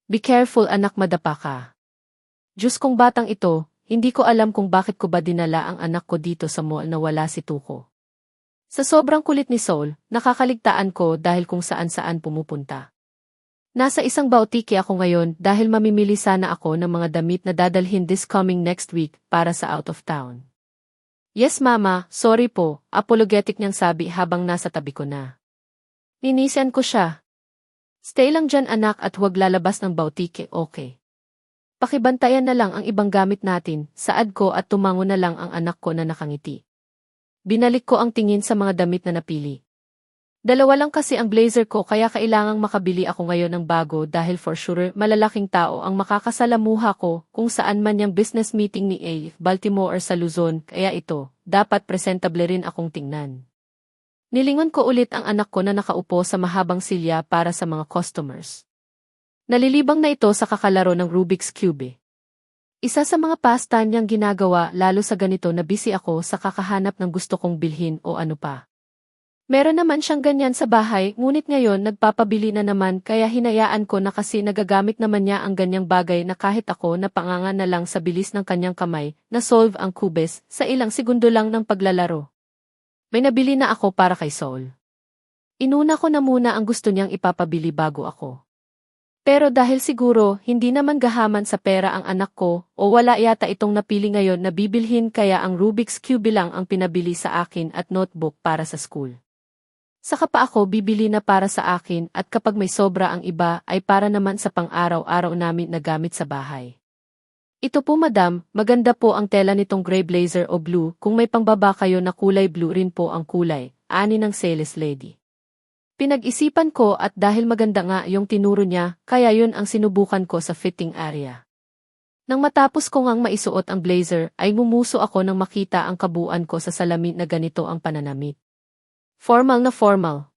Be careful anak, madapa ka. Diyos kong batang ito, hindi ko alam kung bakit ko ba dinala ang anak ko dito sa mall na wala si Tuko. Sa sobrang kulit ni Soul, nakakaligtaan ko dahil kung saan-saan pumupunta. Nasa isang bautiki ako ngayon dahil mamimili sana ako ng mga damit na dadalhin this coming next week para sa out of town. Yes mama, sorry po, apologetic niyang sabi habang nasa tabi ko na. Ninisian ko siya. Stay lang dyan anak at huwag lalabas ng bautike, okay? Pakibantayan na lang ang ibang gamit natin, saad ko at tumango na lang ang anak ko na nakangiti. Binalik ko ang tingin sa mga damit na napili. Dalawa lang kasi ang blazer ko kaya kailangang makabili ako ngayon ng bago dahil for sure malalaking tao ang makakasalamuha ko kung saan man yung business meeting ni A, Baltimore or sa Luzon, kaya ito, dapat presentable rin akong tingnan. Nilingon ko ulit ang anak ko na nakaupo sa mahabang silya para sa mga customers. Nalilibang na ito sa kakalaro ng Rubik's Cube. Isa sa mga pastime niyang ginagawa lalo sa ganito na busy ako sa kakahanap ng gusto kong bilhin o ano pa. Meron naman siyang ganyan sa bahay, ngunit ngayon nagpapabili na naman kaya hinayaan ko na kasi nagagamit naman niya ang ganyang bagay na kahit ako napanganga na lang sa bilis ng kanyang kamay, na-solve ang kubes sa ilang segundo lang ng paglalaro. May nabili na ako para kay Soul. Inuna ko na muna ang gusto niyang ipapabili bago ako. Pero dahil siguro hindi naman gahaman sa pera ang anak ko o wala yata itong napili ngayon na bibilhin kaya ang Rubik's Cube lang ang pinabili sa akin at notebook para sa school. Saka pa ako bibili na para sa akin at kapag may sobra ang iba ay para naman sa pang-araw-araw namin na gamit sa bahay. Ito po madam, maganda po ang tela nitong gray blazer o blue, kung may pangbaba kayo na kulay blue rin po ang kulay, ani ng sales lady. Pinag-isipan ko at dahil maganda nga yung tinuro niya, kaya yun ang sinubukan ko sa fitting area. Nang matapos ko ngang maisuot ang blazer ay mumuso ako nang makita ang kabuuan ko sa salamin na ganito ang pananamit. Formal na formal.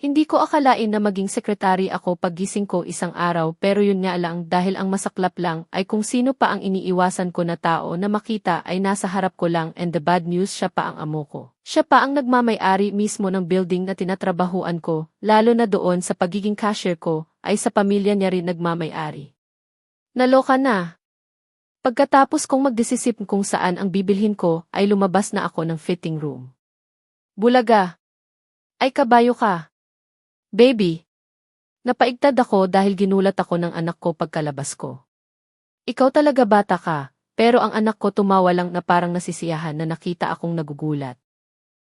Hindi ko akalain na maging sekretary ako paggising ko isang araw pero yun nga lang dahil ang masaklap lang ay kung sino pa ang iniiwasan ko na tao na makita ay nasa harap ko lang and the bad news siya pa ang amo ko. Siya pa ang nagmamay-ari mismo ng building na tinatrabahuan ko, lalo na doon sa pagiging cashier ko, ay sa pamilya niya rin nagmamay-ari. Naloka na. Pagkatapos kong magdesisip kung saan ang bibilhin ko ay lumabas na ako ng fitting room. Bulaga. Ay kabayo ka. Baby. Napaigtad ako dahil ginulat ako ng anak ko pagkalabas ko. Ikaw talaga bata ka, pero ang anak ko tumawa lang na parang nasisiyahan na nakita akong nagugulat.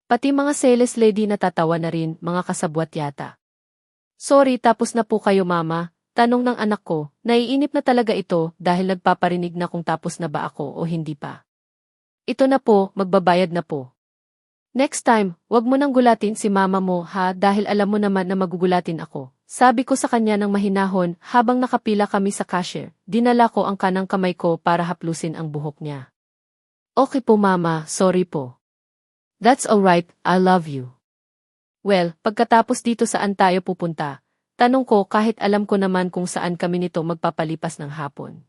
Pati mga sales lady natatawa na rin, mga kasabwat yata. Sorry, tapos na po kayo mama, tanong ng anak ko, naiinip na talaga ito dahil nagpaparinig na kung tapos na ba ako o hindi pa. Ito na po, magbabayad na po. Next time, wag mo nang gulatin si mama mo ha dahil alam mo naman na magugulatin ako. Sabi ko sa kanya ng mahinahon habang nakapila kami sa cashier. Dinala ko ang kanang kamay ko para haplusin ang buhok niya. Okay po mama, sorry po. That's alright, I love you. Well, pagkatapos dito saan tayo pupunta? Tanong ko kahit alam ko naman kung saan kami nito magpapalipas ng hapon.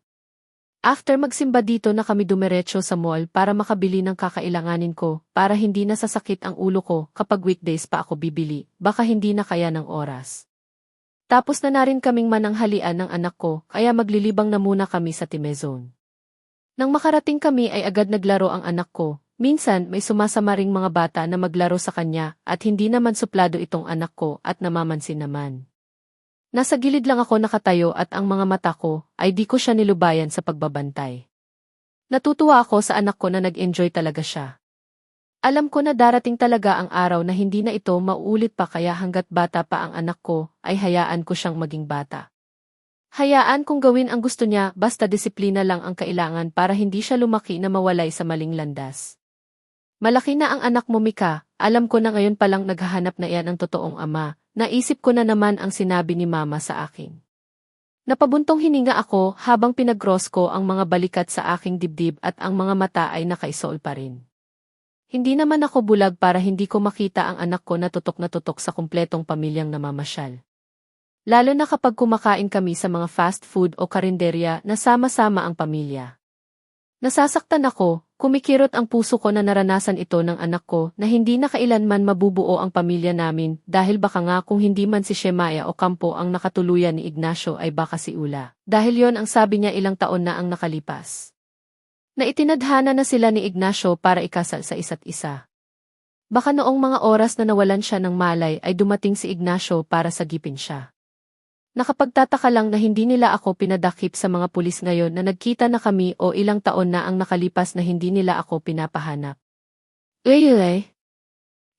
After magsimba dito na kami dumiretso sa mall para makabili ng kakailanganin ko para hindi nasasakit ang ulo ko kapag weekdays pa ako bibili, baka hindi na kaya ng oras. Tapos na rin kaming mananghalian ng anak ko kaya maglilibang na muna kami sa Timezone. Nang makarating kami ay agad naglaro ang anak ko, minsan may sumasama ring mga bata na maglaro sa kanya at hindi naman suplado itong anak ko at namamansin naman. Nasa gilid lang ako nakatayo at ang mga mata ko ay di ko siya nilubayan sa pagbabantay. Natutuwa ako sa anak ko na nag-enjoy talaga siya. Alam ko na darating talaga ang araw na hindi na ito mauulit pa kaya hanggat bata pa ang anak ko ay hayaan ko siyang maging bata. Hayaan kong gawin ang gusto niya basta disiplina lang ang kailangan para hindi siya lumaki na mawalay sa maling landas. Malaki na ang anak mo Mika, alam ko na ngayon palang naghahanap na iyan ang totoong ama. Naisip ko na naman ang sinabi ni mama sa akin. Napabuntong hininga ako habang pinag-cross ko ang mga balikat sa aking dibdib at ang mga mata ay nakaisol pa rin. Hindi naman ako bulag para hindi ko makita ang anak ko na tutok sa kumpletong pamilyang namamasyal. Lalo na kapag kumakain kami sa mga fast food o karinderya na sama-sama ang pamilya. Nasasaktan ako Kumikirot ang puso ko na naranasan ito ng anak ko na hindi na kailanman mabubuo ang pamilya namin dahil baka nga kung hindi man si Shemaya Ocampo ang nakatuluyan ni Ignacio ay baka si Ula. Dahil yon ang sabi niya ilang taon na ang nakalipas. Na itinadhana na sila ni Ignacio para ikasal sa isa't isa. Baka noong mga oras na nawalan siya ng malay ay dumating si Ignacio para sagipin siya. Nakapagtataka lang na hindi nila ako pinadakip sa mga pulis ngayon na nagkita na kami o ilang taon na ang nakalipas na hindi nila ako pinapahanap.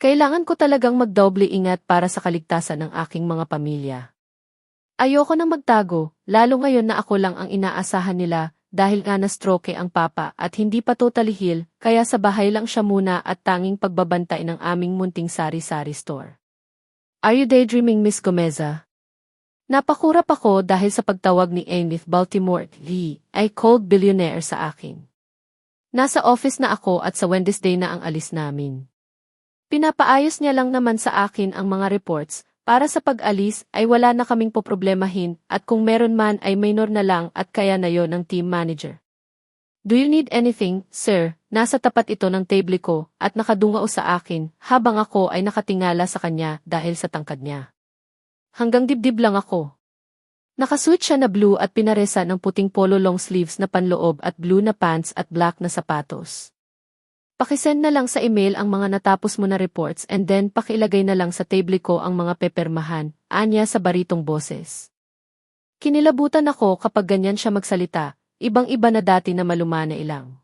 Kailangan ko talagang magdoble ingat para sa kaligtasan ng aking mga pamilya. Ayoko nang magtago, lalo ngayon na ako lang ang inaasahan nila dahil nga na-stroke ang papa at hindi pa totally heal, kaya sa bahay lang siya muna at tanging pagbabantay ng aming munting sari-sari store. Are you daydreaming, Miss Gomeza? Napakurap ako dahil sa pagtawag ni Enith Baltimore Lee ay cold billionaire sa akin. Nasa office na ako at sa Wednesday na ang alis namin. Pinapaayos niya lang naman sa akin ang mga reports para sa pag-alis ay wala na kaming poproblemahin at kung meron man ay minor na lang at kaya na yon ng team manager. Do you need anything, sir? Nasa tapat ito ng table ko at nakadungao sa akin habang ako ay nakatingala sa kanya dahil sa tangkad niya. Hanggang dibdib lang ako. Nakasuit siya na blue at pinaresa ng puting polo long sleeves na panloob at blue na pants at black na sapatos. Pakisend na lang sa email ang mga natapos mo na reports and then pakilagay na lang sa table ko ang mga pepermahan, anya sa baritong boses. Kinilabutan ako kapag ganyan siya magsalita, ibang-iba na dati na malumana ilang.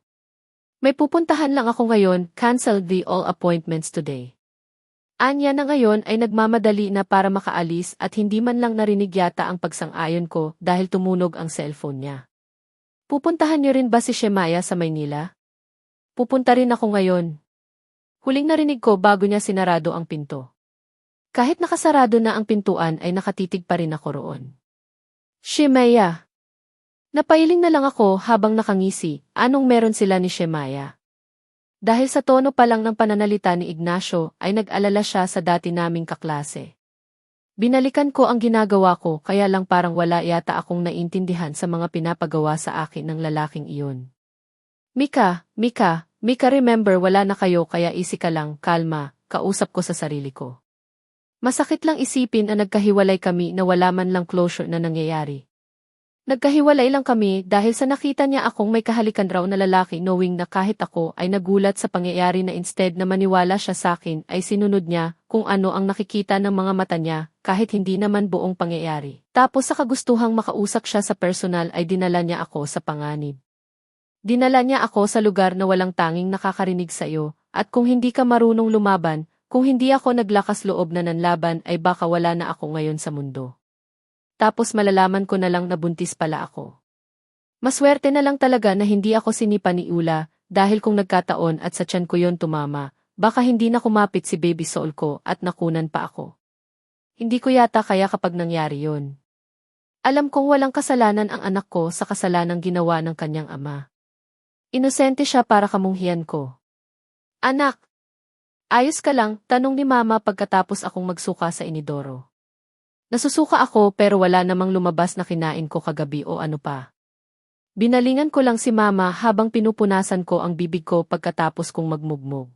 May pupuntahan lang ako ngayon, cancel the all appointments today. Anya na ngayon ay nagmamadali na para makaalis at hindi man lang narinig yata ang pagsang-ayon ko dahil tumunog ang cellphone niya. Pupuntahan niyo rin ba si Shemaya sa Maynila? Pupunta rin ako ngayon. Huling narinig ko bago niya sinarado ang pinto. Kahit nakasarado na ang pintuan ay nakatitig pa rin ako roon. Shemaya. Napailing na lang ako habang nakangisi, anong meron sila ni Shemaya? Dahil sa tono pa lang ng pananalita ni Ignacio ay nag-alala siya sa dati naming kaklase. Binalikan ko ang ginagawa ko kaya lang parang wala yata akong naintindihan sa mga pinapagawa sa akin ng lalaking iyon. Mika, remember wala na kayo kaya easy ka lang, kalma, kausap ko sa sarili ko. Masakit lang isipin na nagkahiwalay kami na wala man lang closure na nangyayari. Nagkahiwalay lang kami dahil sa nakita niya akong may kahalikan raw na lalaki knowing na kahit ako ay nagulat sa pangyayari na instead na maniwala siya sa akin ay sinunod niya kung ano ang nakikita ng mga mata niya kahit hindi naman buong pangyayari. Tapos sa kagustuhang makausap siya sa personal ay dinala niya ako sa panganib. Dinala niya ako sa lugar na walang tanging nakakarinig sa iyo at kung hindi ka marunong lumaban, kung hindi ako naglakas loob na nanlaban ay baka wala na ako ngayon sa mundo. Tapos malalaman ko na lang na buntis pala ako. Maswerte na lang talaga na hindi ako sinipa ni Ula, dahil kung nagkataon at sa tiyan ko yon tumama, baka hindi na kumapit si baby soul ko at nakunan pa ako. Hindi ko yata kaya kapag nangyari yon. Alam kong walang kasalanan ang anak ko sa kasalanang ginawa ng kanyang ama. Inosente siya para kamunghian ko. Anak! Ayos ka lang, tanong ni mama pagkatapos akong magsuka sa inidoro. Nasusuka ako pero wala namang lumabas na kinain ko kagabi o ano pa. Binalingan ko lang si mama habang pinupunasan ko ang bibig ko pagkatapos kong magmugmog.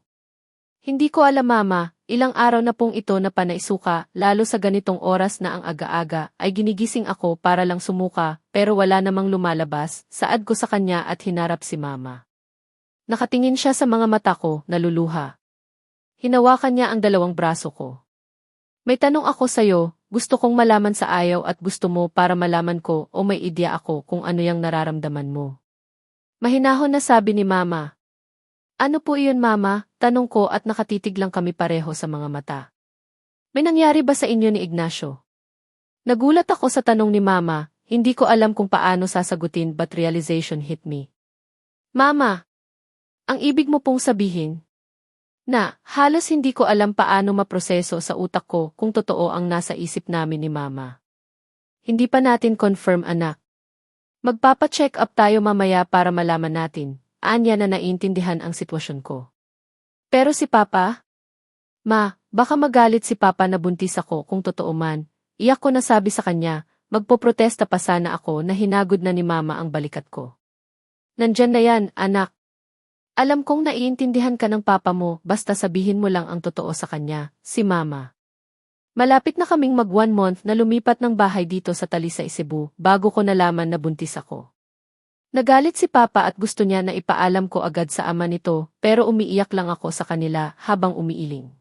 Hindi ko alam mama, ilang araw na pong ito na panaisuka, lalo sa ganitong oras na ang aga-aga ay ginigising ako para lang sumuka pero wala namang lumalabas, saad ko sa kanya at hinarap si mama. Nakatingin siya sa mga mata ko, naluluha. Hinawakan niya ang dalawang braso ko. May tanong ako sa'yo. Gusto kong malaman sa ayaw at gusto mo para malaman ko o may ideya ako kung ano yung nararamdaman mo. Mahinahon na sabi ni mama. Ano po iyon mama? Tanong ko at nakatitig lang kami pareho sa mga mata. May nangyari ba sa inyo ni Ignacio? Nagulat ako sa tanong ni mama, hindi ko alam kung paano sasagutin but realization hit me. Mama, ang ibig mo pong sabihin? Na, halos hindi ko alam paano maproseso sa utak ko kung totoo ang nasa isip namin ni mama. Hindi pa natin confirm anak. Magpapa-check up tayo mamaya para malaman natin, anya na naintindihan ang sitwasyon ko. Pero si papa? Ma, baka magalit si papa na buntis ako kung totoo man, iyak ko nasabi sa kanya, magpoprotesta pa sana ako na hinagod na ni mama ang balikat ko. Nandyan na yan, anak. Alam kong naiintindihan ka ng papa mo, basta sabihin mo lang ang totoo sa kanya, si mama. Malapit na kaming mag 1 month na lumipat ng bahay dito sa Talisay, Cebu, bago ko nalaman na buntis ako. Nagalit si papa at gusto niya na ipaalam ko agad sa ama nito, pero umiiyak lang ako sa kanila habang umiiling.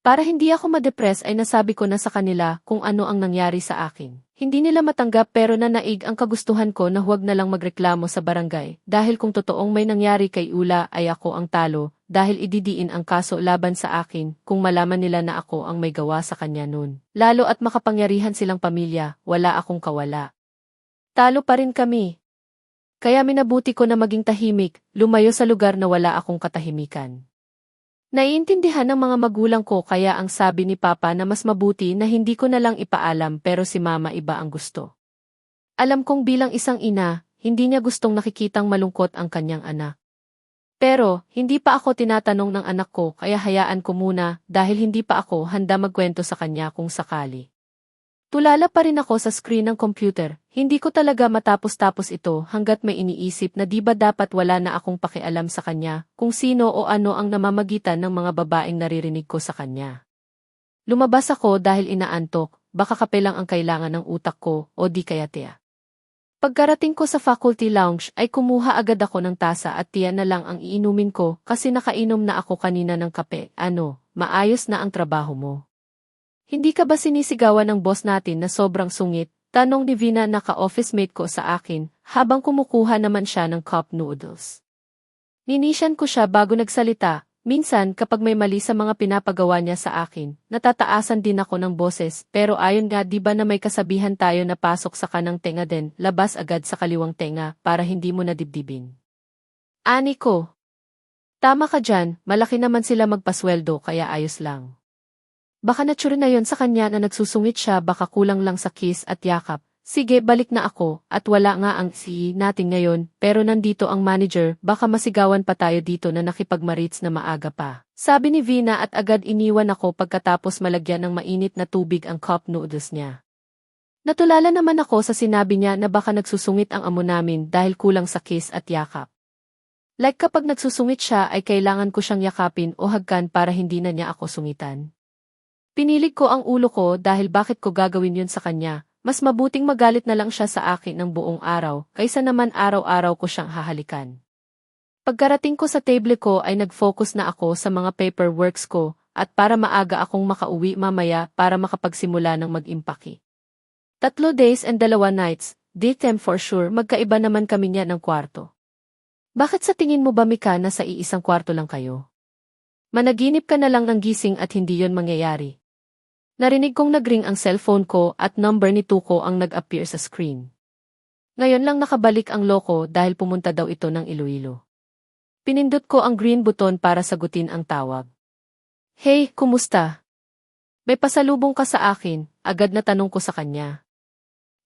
Para hindi ako ma-depress ay nasabi ko na sa kanila kung ano ang nangyari sa akin. Hindi nila matanggap pero nanaig ang kagustuhan ko na huwag na lang magreklamo sa barangay dahil kung totoong may nangyari kay Ula ay ako ang talo dahil ididiin ang kaso laban sa akin kung malaman nila na ako ang may gawa sa kanya noon. Lalo at makapangyarihan silang pamilya, wala akong kawala. Talo pa rin kami. Kaya minabuti ko na maging tahimik, lumayo sa lugar na wala akong katahimikan. Naiintindihan ng mga magulang ko kaya ang sabi ni Papa na mas mabuti na hindi ko na lang ipaalam pero si Mama iba ang gusto. Alam kong bilang isang ina, hindi niya gustong nakikitang malungkot ang kanyang anak. Pero, hindi pa ako tinatanong ng anak ko kaya hayaan ko muna dahil hindi pa ako handa magkwento sa kanya kung sakali. Tulala pa rin ako sa screen ng computer, hindi ko talaga matapos-tapos ito hanggat may iniisip na di ba dapat wala na akong pakialam sa kanya kung sino o ano ang namamagitan ng mga babaeng naririnig ko sa kanya. Lumabas ako dahil inaantok, baka kape lang ang kailangan ng utak ko o di kaya tiya. Pagkarating ko sa faculty lounge ay kumuha agad ako ng tasa at tiya na lang ang iinumin ko kasi nakainom na ako kanina ng kape. Ano, maayos na ang trabaho mo. Hindi ka ba sinisigawan ng boss natin na sobrang sungit? Tanong ni Vina na ka-office mate ko sa akin, habang kumukuha naman siya ng cup noodles. Ninisyan ko siya bago nagsalita, minsan kapag may mali sa mga pinapagawa niya sa akin, natataasan din ako ng boses, pero ayon nga di ba na may kasabihan tayo na pasok sa kanang tenga din, labas agad sa kaliwang tenga, para hindi mo nadibdibin. Ani ko. Tama ka dyan, malaki naman sila magpasweldo kaya ayos lang. Baka natsure na yon sa kanya na nagsusungit siya baka kulang lang sa kiss at yakap. Sige balik na ako at wala nga ang CEO natin ngayon pero nandito ang manager baka masigawan pa tayo dito na nakipagmarits na maaga pa. Sabi ni Vina at agad iniwan ako pagkatapos malagyan ng mainit na tubig ang cup noodles niya. Natulala naman ako sa sinabi niya na baka nagsusungit ang amo namin dahil kulang sa kiss at yakap. Like kapag nagsusungit siya ay kailangan ko siyang yakapin o hagkan para hindi na niya ako sungitan. Pinilig ko ang ulo ko dahil bakit ko gagawin yun sa kanya, mas mabuting magalit na lang siya sa akin ng buong araw, kaysa naman araw-araw ko siyang hahalikan. Pagkarating ko sa table ko ay nag-focus na ako sa mga paperworks ko, at para maaga akong makauwi mamaya para makapagsimula ng mag-impake. 3 days and 2 nights, daytime for sure magkaiba naman kami niya ng kwarto. Bakit sa tingin mo ba Mika na sa iisang kwarto lang kayo? Managinip ka na lang ng gising at hindi yon mangyayari. Narinig kong nagring ang cellphone ko at number ni Tuko ang nag-appear sa screen. Ngayon lang nakabalik ang loko dahil pumunta daw ito ng Iloilo. Pinindot ko ang green button para sagutin ang tawag. Hey, kumusta? May pasalubong ka sa akin, agad na tanong ko sa kanya.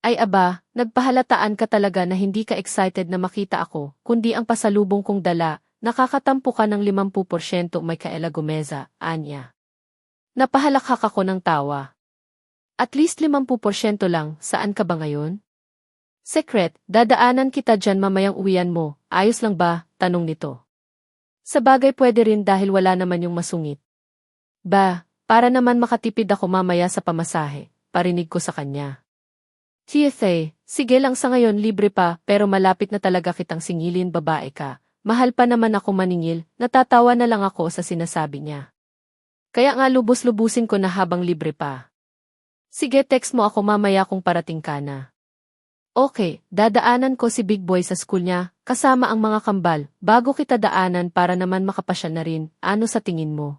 Ay aba, nagpahalataan ka talaga na hindi ka excited na makita ako, kundi ang pasalubong kong dala, nakakatampo ka ng 50% may Kaela Gomeza, anya. Napahalakhak ako ng tawa. At least 50% lang, saan ka ba ngayon? Secret, dadaanan kita dyan mamayang uwian mo, ayos lang ba? Tanong nito. Sa bagay pwede rin dahil wala naman yung masungit. Ba, para naman makatipid ako mamaya sa pamasahe, parinig ko sa kanya. TFA, sige lang sa ngayon libre pa pero malapit na talaga kitang singilin babae ka. Mahal pa naman ako maningil, natatawa na lang ako sa sinasabi niya. Kaya nga lubos-lubusin ko na habang libre pa. Sige text mo ako mamaya kung parating ka na. Okay, dadaanan ko si Big Boy sa school niya, kasama ang mga kambal, bago kita daanan para naman makapasya na rin, ano sa tingin mo?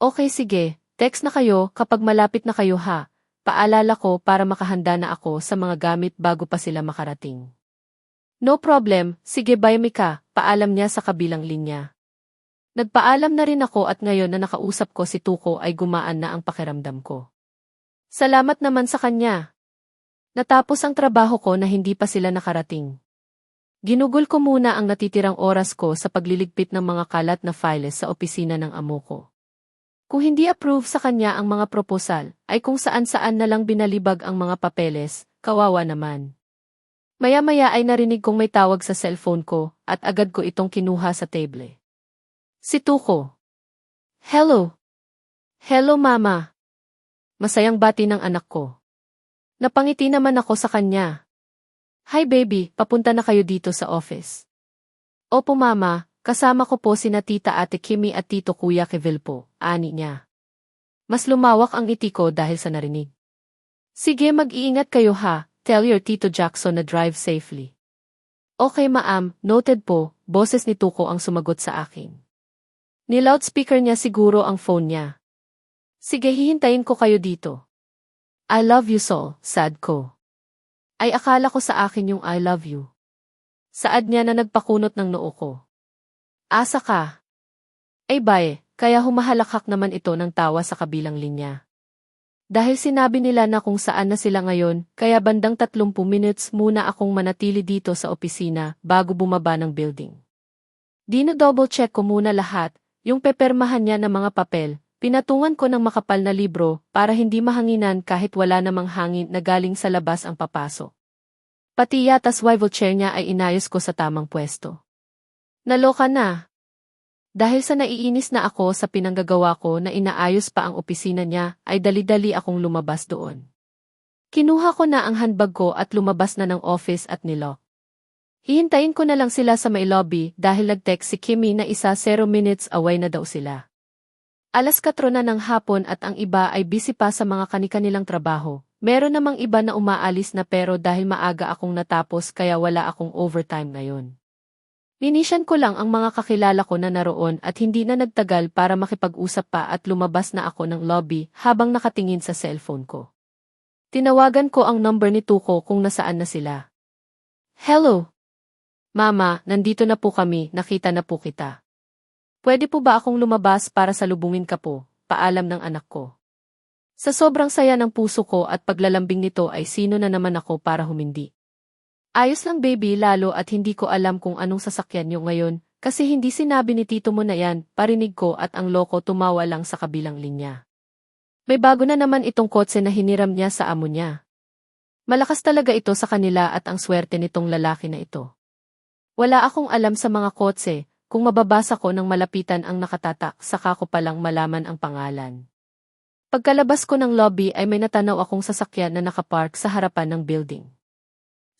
Okay sige, text na kayo kapag malapit na kayo ha, paalala ko para makahanda na ako sa mga gamit bago pa sila makarating. No problem, sige bye Mika, paalam niya sa kabilang linya. Nagpaalam na rin ako at ngayon na nakausap ko si Tuko ay gumaan na ang pakiramdam ko. Salamat naman sa kanya. Natapos ang trabaho ko na hindi pa sila nakarating. Ginugol ko muna ang natitirang oras ko sa pagliligpit ng mga kalat na files sa opisina ng amo ko. Kung hindi approve sa kanya ang mga proposal, ay kung saan-saan na lang binalibag ang mga papeles, kawawa naman. Maya-maya ay narinig kong may tawag sa cellphone ko at agad ko itong kinuha sa table. Si Tuko. Hello. Hello mama. Masayang bati ng anak ko. Napangiti naman ako sa kanya. Hi baby, papunta na kayo dito sa office. Opo mama, kasama ko po sina tita ate Kimi at tito kuya Kevil po, ani niya. Mas lumawak ang ngiti ko dahil sa narinig. Sige mag-iingat kayo ha, tell your tito Jackson na drive safely. Okay ma'am, noted po, boses ni Tuko ang sumagot sa akin. Ni-loudspeaker niya siguro ang phone niya. Sige hihintayin ko kayo dito. I love you Sol, sad ko. Ay akala ko sa akin yung I love you. Saad niya na nagpakunot ng noo ko. Asa ka? Ay bae, kaya humahalakhak naman ito ng tawa sa kabilang linya. Dahil sinabi nila na kung saan na sila ngayon, kaya bandang 30 minutes muna akong manatili dito sa opisina bago bumaba ng building. Dino-double check ko muna lahat, yung pepermahan niya ng mga papel, pinatungan ko ng makapal na libro para hindi mahanginan kahit wala namang hangin na galing sa labas ang papasok. Pati yata swivel chair niya ay inayos ko sa tamang pwesto. Naloka na. Dahil sa naiinis na ako sa pinanggagawa ko na inaayos pa ang opisina niya, ay dali-dali akong lumabas doon. Kinuha ko na ang handbag ko at lumabas na ng office at nilock. Hihintayin ko na lang sila sa may lobby dahil nag-text si Kimi na 0 minutes away na daw sila. 4:00 na ng hapon at ang iba ay busy pa sa mga kani-kanilang trabaho. Meron namang iba na umaalis na pero dahil maaga akong natapos kaya wala akong overtime ngayon. Linisyan ko lang ang mga kakilala ko na naroon at hindi na nagtagal para makipag-usap pa at lumabas na ako ng lobby habang nakatingin sa cellphone ko. Tinawagan ko ang number ni Tuko kung nasaan na sila. Hello! Mama, nandito na po kami, nakita na po kita. Pwede po ba akong lumabas para salubungin ka po, paalam ng anak ko. Sa sobrang saya ng puso ko at paglalambing nito ay sino na naman ako para humindi. Ayos lang baby lalo at hindi ko alam kung anong sasakyan niyo ngayon kasi hindi sinabi ni tito mo na yan, parinig ko at ang loko tumawa lang sa kabilang linya. May bago na naman itong kotse na hiniram niya sa amo niya. Malakas talaga ito sa kanila at ang swerte nitong lalaki na ito. Wala akong alam sa mga kotse, kung mababasa ko ng malapitan ang nakatatak saka ko palang malaman ang pangalan. Pagkalabas ko ng lobby ay may natanaw akong sasakyan na nakapark sa harapan ng building.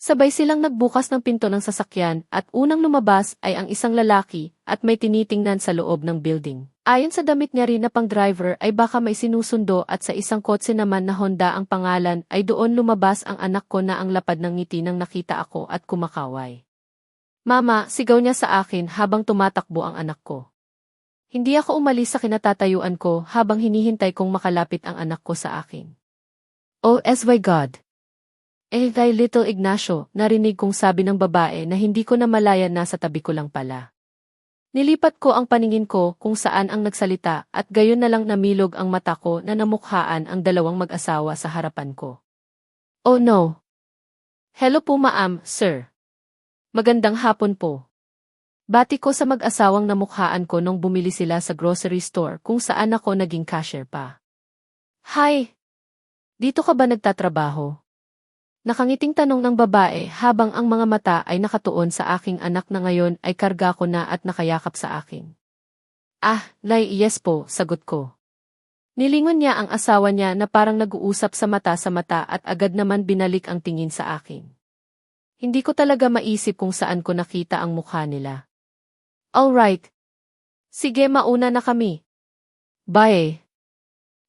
Sabay silang nagbukas ng pinto ng sasakyan at unang lumabas ay ang isang lalaki at may tinitingnan sa loob ng building. Ayon sa damit niya rin na pang-driver ay baka may sinusundo at sa isang kotse naman na Honda ang pangalan ay doon lumabas ang anak ko na ang lapad ng ngiti nang nakita ako at kumakaway. Mama, sigaw niya sa akin habang tumatakbo ang anak ko. Hindi ako umalis sa kinatatayuan ko habang hinihintay kong makalapit ang anak ko sa akin. Oh, my God! Kay Little Ignacio, narinig kong sabi ng babae na hindi ko na malaya nasa tabi ko lang pala. Nilipat ko ang paningin ko kung saan ang nagsalita at gayon na lang namilog ang mata ko na namukhaan ang dalawang mag-asawa sa harapan ko. Oh no! Hello po ma'am, sir. Magandang hapon po. Bati ko sa mag-asawang namukhaan ko nung bumili sila sa grocery store kung saan ako naging cashier pa. Hi! Dito ka ba nagtatrabaho? Nakangiting tanong ng babae habang ang mga mata ay nakatuon sa aking anak na ngayon ay karga ko na at nakayakap sa akin. Yes po, sagot ko. Nilingon niya ang asawa niya na parang nag-uusap sa mata at agad naman binalik ang tingin sa akin. Hindi ko talaga maisip kung saan ko nakita ang mukha nila. Alright. Sige mauna na kami. Bye.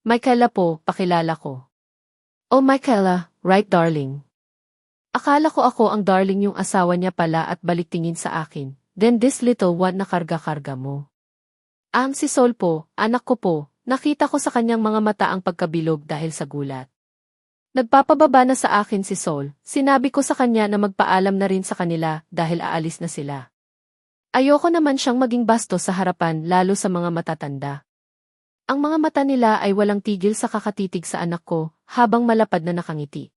Michaela po, pakilala ko. Oh Michaela, right darling. Akala ko ako ang darling yung asawa niya pala at balik tingin sa akin. Then this little one na karga-karga mo. Si Sol po, anak ko po, nakita ko sa kanyang mga mata ang pagkabilog dahil sa gulat. Nagpapababa na sa akin si Sol, sinabi ko sa kanya na magpaalam na rin sa kanila dahil aalis na sila. Ayoko naman siyang maging bastos sa harapan lalo sa mga matatanda. Ang mga mata nila ay walang tigil sa kakatitig sa anak ko habang malapad na nakangiti.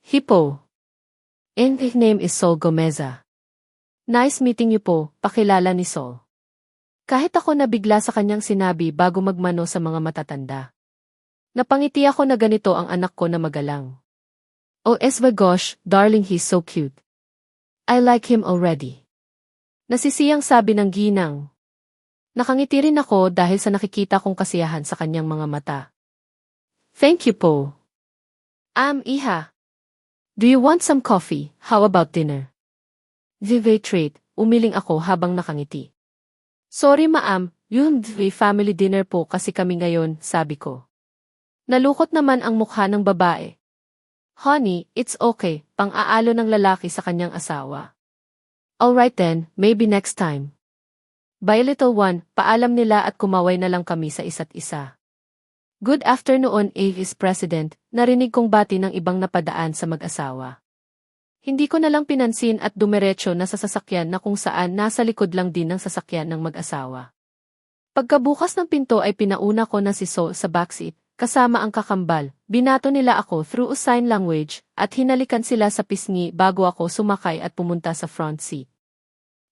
Hippo. And his name is Sol Gomeza. Nice meeting you po, pakilala ni Sol. Kahit ako nabigla sa kanyang sinabi bago magmano sa mga matatanda. Napangiti ako na ganito ang anak ko na magalang. Oh gosh, darling, he's so cute. I like him already. Nasisiyang sabi ng ginang. Nakangiti rin ako dahil sa nakikita kong kasiyahan sa kanyang mga mata. Thank you po. Iha. Do you want some coffee? How about dinner? Vive treat, umiling ako habang nakangiti. Sorry ma'am, yun family dinner po kasi kami ngayon, sabi ko. Nalukot naman ang mukha ng babae. Honey, it's okay, pang-aalo ng lalaki sa kanyang asawa. Alright then, maybe next time. Bye little one, paalam nila at kumaway na lang kami sa isa't isa. Good afternoon, Avis President, narinig kong bati ng ibang napadaan sa mag-asawa. Hindi ko na lang pinansin at dumiretso na sa sasakyan na kung saan nasa likod lang din ng sasakyan ng mag-asawa. Pagkabukas ng pinto ay pinauna ko na si Sol sa backseat, kasama ang kakambal, binato nila ako through sign language at hinalikan sila sa pisngi bago ako sumakay at pumunta sa front seat.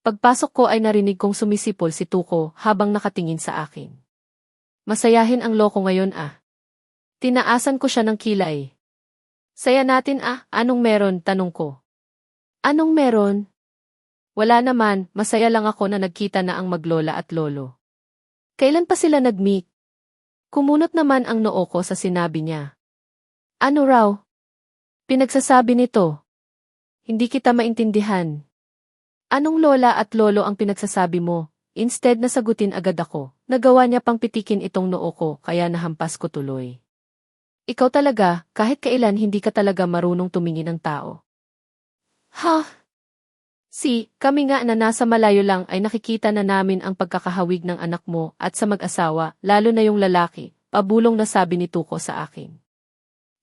Pagpasok ko ay narinig kong sumisipol si Tuko habang nakatingin sa akin. Masayahin ang loko ngayon Tinaasan ko siya ng kilay. Saya natin anong meron, tanong ko. Anong meron? Wala naman, masaya lang ako na nagkita na ang maglola at lolo. Kailan pa sila nag-meet? Kumunot naman ang noo ko sa sinabi niya. Ano raw? Pinagsasabi nito. Hindi kita maintindihan. Anong lola at lolo ang pinagsasabi mo? Instead na sagutin agad ako, nagawa niya pang pitikin itong noo ko kaya nahampas ko tuloy. Ikaw talaga, kahit kailan hindi ka talaga marunong tumingin ng tao. Ha? Kami nga na nasa malayo lang ay nakikita na namin ang pagkakahawig ng anak mo at sa mag-asawa, lalo na yung lalaki, pabulong na sabi ni Tuko sa akin.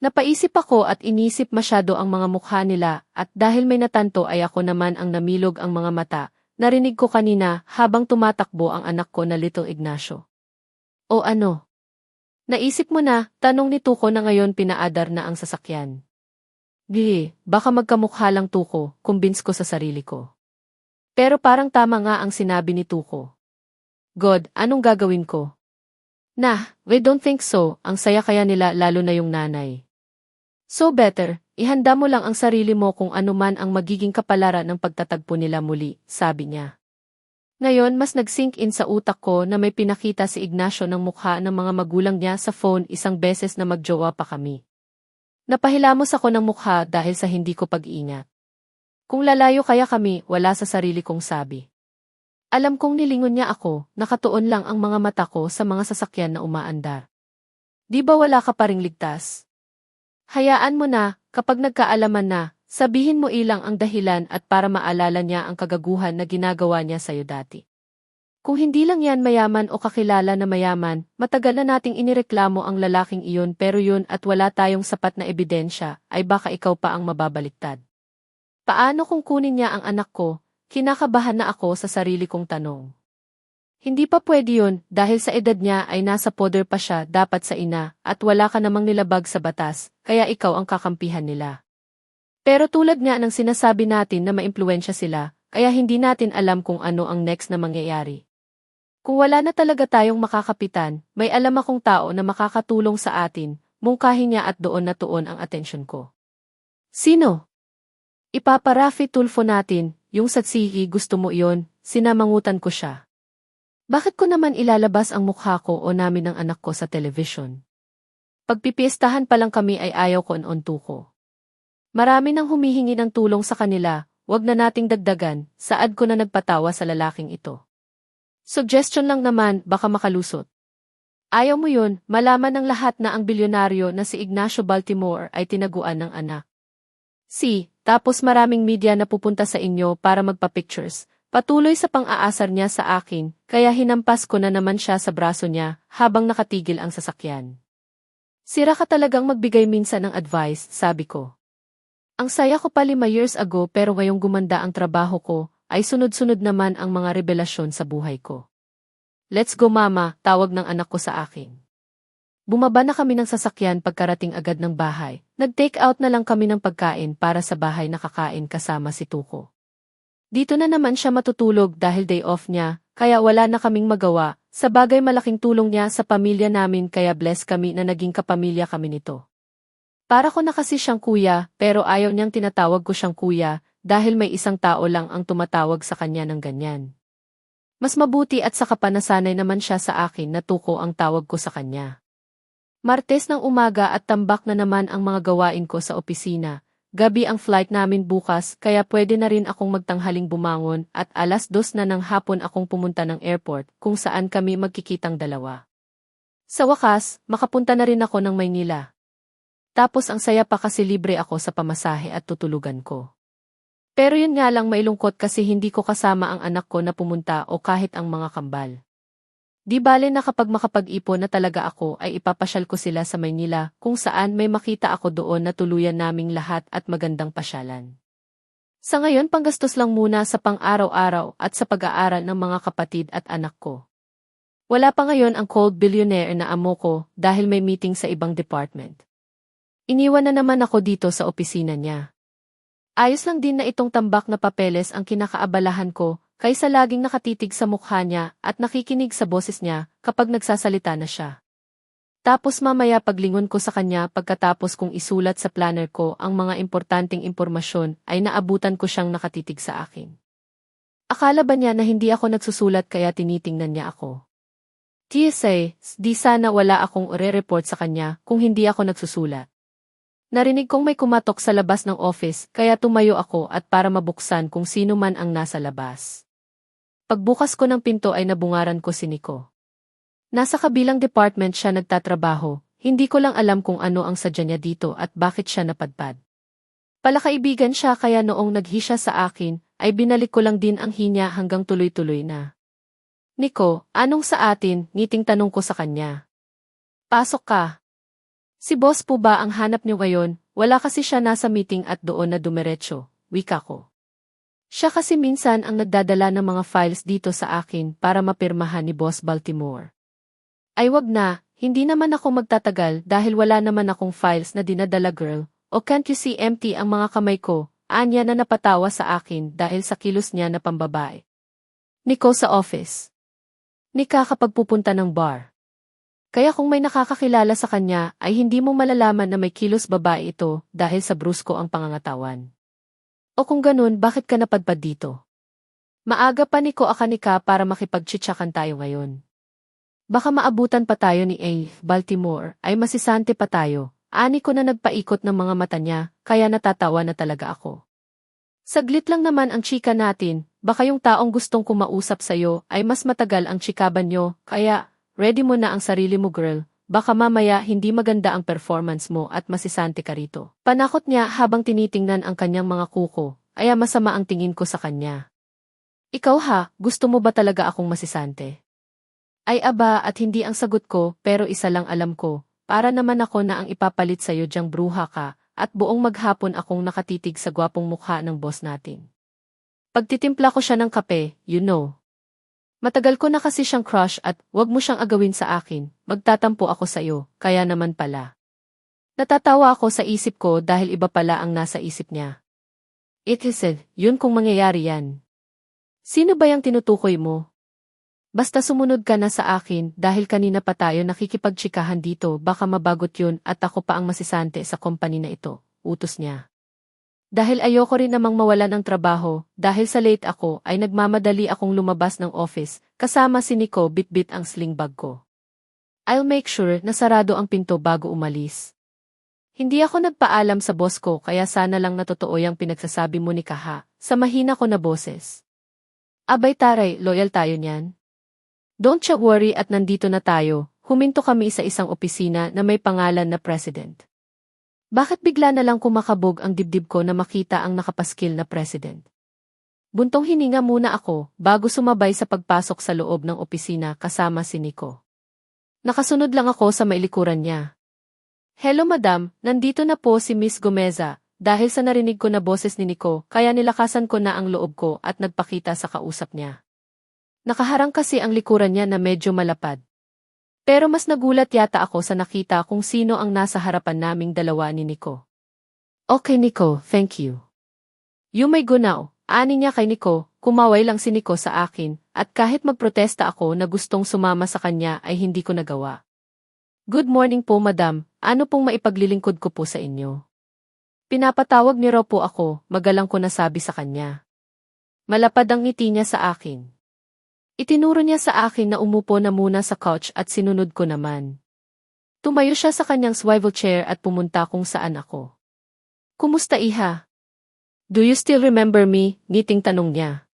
Napaisip ako at inisip masyado ang mga mukha nila at dahil may natanto ay ako naman ang namilog ang mga mata. Narinig ko kanina habang tumatakbo ang anak ko na Little Ignacio. O ano? Naisip mo na, tanong ni Tuko na ngayon pinaadar na ang sasakyan. Baka magkamukha lang Tuko, kumbins ko sa sarili ko. Pero parang tama nga ang sinabi ni Tuko. God, anong gagawin ko? We don't think so, ang saya kaya nila lalo na yung nanay. So better, ihanda mo lang ang sarili mo kung ano man ang magiging kapalaran ng pagtatagpo nila muli, sabi niya. Ngayon mas nag-sink in sa utak ko na may pinakita si Ignacio ng mukha ng mga magulang niya sa phone isang beses na magjowa pa kami. Napahilamos ako ng mukha dahil sa hindi ko pag-iingat. Kung lalayo kaya kami, wala sa sarili kong sabi. Alam kong nilingon niya ako, nakatuon lang ang mga mata ko sa mga sasakyan na umaandar. Di ba wala ka pa ring ligtas? Hayaan mo na, kapag nagkaalaman na, sabihin mo ilang ang dahilan at para maalala niya ang kagaguhan na ginagawa niya sa'yo dati. Kung hindi lang yan mayaman o kakilala na mayaman, matagal na nating inireklamo ang lalaking iyon pero yun at wala tayong sapat na ebidensya, ay baka ikaw pa ang mababaliktad. Paano kung kunin niya ang anak ko? Kinakabahan na ako sa sarili kong tanong. Hindi pa pwede yun dahil sa edad niya ay nasa poder pa siya dapat sa ina at wala ka namang nilabag sa batas, kaya ikaw ang kakampihan nila. Pero tulad nga ng sinasabi natin na maimpluwensya sila, kaya hindi natin alam kung ano ang next na mangyayari. Kung wala na talaga tayong makakapitan, may alam akong tao na makakatulong sa atin, mungkahin niya at doon na tuon ang atensyon ko. Sino? Ipaparafi Tulfo natin, yung satsihi gusto mo iyon, sinamangutan ko siya. Bakit ko naman ilalabas ang mukha ko o namin ng anak ko sa television? Pagpipiestahan pa lang kami ay ayaw ko on Tuko. Marami nang humihingi ng tulong sa kanila, wag na nating dagdagan, saad ko na nagpatawa sa lalaking ito. Suggestion lang naman, baka makalusot. Ayaw mo yun, malaman ng lahat na ang bilyonaryo na si Ignacio Baltimore ay tinaguan ng anak. Tapos maraming media na pupunta sa inyo para magpa-pictures. Patuloy sa pang-aasar niya sa akin, kaya hinampas ko na naman siya sa braso niya habang nakatigil ang sasakyan. Sira ka talagang magbigay minsan ng advice, sabi ko. Ang saya ko pa 5 years ago pero ngayong gumanda ang trabaho ko, ay sunod-sunod naman ang mga revelasyon sa buhay ko. Let's go mama, tawag ng anak ko sa akin. Bumaba na kami ng sasakyan pagkarating agad ng bahay. Nag-take out na lang kami ng pagkain para sa bahay na kakain kasama si Tuko. Dito na naman siya matutulog dahil day off niya, kaya wala na kaming magawa, sa bagay malaking tulong niya sa pamilya namin kaya blessed kami na naging kapamilya kami nito. Para ko na kasi siyang kuya, pero ayaw niyang tinatawag ko siyang kuya dahil may isang tao lang ang tumatawag sa kanya ng ganyan. Mas mabuti at saka panasanay naman siya sa akin na Tuko ang tawag ko sa kanya. Martes ng umaga at tambak na naman ang mga gawain ko sa opisina. Gabi ang flight namin bukas kaya pwede na rin akong magtanghaling bumangon at 2:00 na ng hapon akong pumunta ng airport kung saan kami magkikitang dalawa. Sa wakas, makapunta na rin ako ng Maynila. Tapos ang saya pa kasi libre ako sa pamasahe at tutulugan ko. Pero yun nga lang mailungkot kasi hindi ko kasama ang anak ko na pumunta o kahit ang mga kambal. Di bale na kapag makapag-ipon na talaga ako ay ipapasyal ko sila sa Maynila kung saan may makita ako doon na tuluyan naming lahat at magandang pasyalan. Sa ngayon panggastos lang muna sa pang-araw-araw at sa pag-aaral ng mga kapatid at anak ko. Wala pa ngayon ang cold billionaire na amo ko dahil may meeting sa ibang department. Iniwan na naman ako dito sa opisina niya. Ayos lang din na itong tambak na papeles ang kinakaabalahan ko kaysa laging nakatitig sa mukha niya at nakikinig sa boses niya kapag nagsasalita na siya. Tapos mamaya paglingon ko sa kanya pagkatapos kong isulat sa planner ko ang mga importanteng impormasyon ay naabutan ko siyang nakatitig sa akin. Akala ba niya na hindi ako nagsusulat kaya tinitingnan niya ako? TSA, di sana wala akong re-report sa kanya kung hindi ako nagsusulat. Narinig kong may kumatok sa labas ng office kaya tumayo ako at para mabuksan kung sino man ang nasa labas. Pagbukas ko ng pinto ay nabungaran ko si Nico. Nasa kabilang department siya nagtatrabaho, hindi ko lang alam kung ano ang sadya niya dito at bakit siya napadpad. Palakaibigan siya kaya noong naghisya sa akin, ay binalik ko lang din ang hinya hanggang tuloy-tuloy na. Nico, anong sa atin? Ngiting tanong ko sa kanya. Pasok ka. Si boss po ba ang hanap niyo ngayon? Wala kasi siya nasa meeting at doon na dumiretso, wika ko. Siya kasi minsan ang nagdadala ng mga files dito sa akin para mapirmahan ni Boss Baltimore. Ay wag na, hindi naman ako magtatagal dahil wala naman akong files na dinadala girl, o can't you see empty ang mga kamay ko, anya na napatawa sa akin dahil sa kilos niya na pambabae. Nico sa office. Nika kapag pupunta ng bar. Kaya kung may nakakakilala sa kanya ay hindi mo malalaman na may kilos babae ito dahil sa brusko ang pangangatawan. O kung ganun, bakit ka napadpad dito? Maaga pa Nico akanika para makipagtsitsakan tayo ngayon. Baka maabutan pa tayo ni Baltimore, ay masisante pa tayo. Ani ko na nagpaikot ng mga mata niya, kaya natatawa na talaga ako. Saglit lang naman ang chika natin, baka yung taong gustong kumausap sa'yo ay mas matagal ang chikaban nyo, kaya ready mo na ang sarili mo girl. Baka mamaya hindi maganda ang performance mo at masisante ka rito. Panakot niya habang tinitingnan ang kanyang mga kuko, ay masama ang tingin ko sa kanya. Ikaw ha, gusto mo ba talaga akong masisante? Ay aba at hindi ang sagot ko pero isa lang alam ko, para naman ako na ang ipapalit sa'yo diyang bruha ka at buong maghapon akong nakatitig sa gwapong mukha ng boss natin. Pagtitimpla ko siya ng kape, you know. Matagal ko na kasi siyang crush at wag mo siyang agawin sa akin, magtatampo ako sa iyo, kaya naman pala. Natatawa ako sa isip ko dahil iba pala ang nasa isip niya. It is said, yun kung mangyayari yan. Sino ba yung tinutukoy mo? Basta sumunod ka na sa akin dahil kanina pa tayo nakikipagtsikahan dito baka mabagot yun at ako pa ang masisante sa company na ito, utos niya. Dahil ayoko rin namang mawalan ng trabaho, dahil sa late ako ay nagmamadali akong lumabas ng office, kasama si Nico bit-bit ang sling bag ko. I'll make sure na sarado ang pinto bago umalis. Hindi ako nagpaalam sa boss ko kaya sana lang natotoo yung pinagsasabi mo ni Kaha, sa mahina ko na boses. Abay taray, loyal tayo niyan. Don't you worry at nandito na tayo, huminto kami sa isang opisina na may pangalan na President. Bakit bigla na lang kumakabog ang dibdib ko na makita ang nakapaskil na president? Buntong hininga muna ako bago sumabay sa pagpasok sa loob ng opisina kasama si Nico. Nakasunod lang ako sa mailikuran niya. Hello madam, nandito na po si Miss Gomeza. Dahil sa narinig ko na boses ni Nico, kaya nilakasan ko na ang loob ko at nagpakita sa kausap niya. Nakaharang kasi ang likuran niya na medyo malapad. Pero mas nagulat yata ako sa nakita kung sino ang nasa harapan naming dalawa ni Nico. Okay Nico, thank you. You may go now, ani niya kay Nico, kumaway lang si Nico sa akin, at kahit magprotesta ako na gustong sumama sa kanya ay hindi ko nagawa. Good morning po madam, ano pong maipaglilingkod ko po sa inyo? Pinapatawag niyo raw po ako, magalang ko nasabi sa kanya. Malapad ang ngiti niya sa akin. Itinuro niya sa akin na umupo na muna sa couch at sinunod ko naman. Tumayo siya sa kanyang swivel chair at pumunta kung saan ako. Kumusta iha? Do you still remember me? Ngiting tanong niya.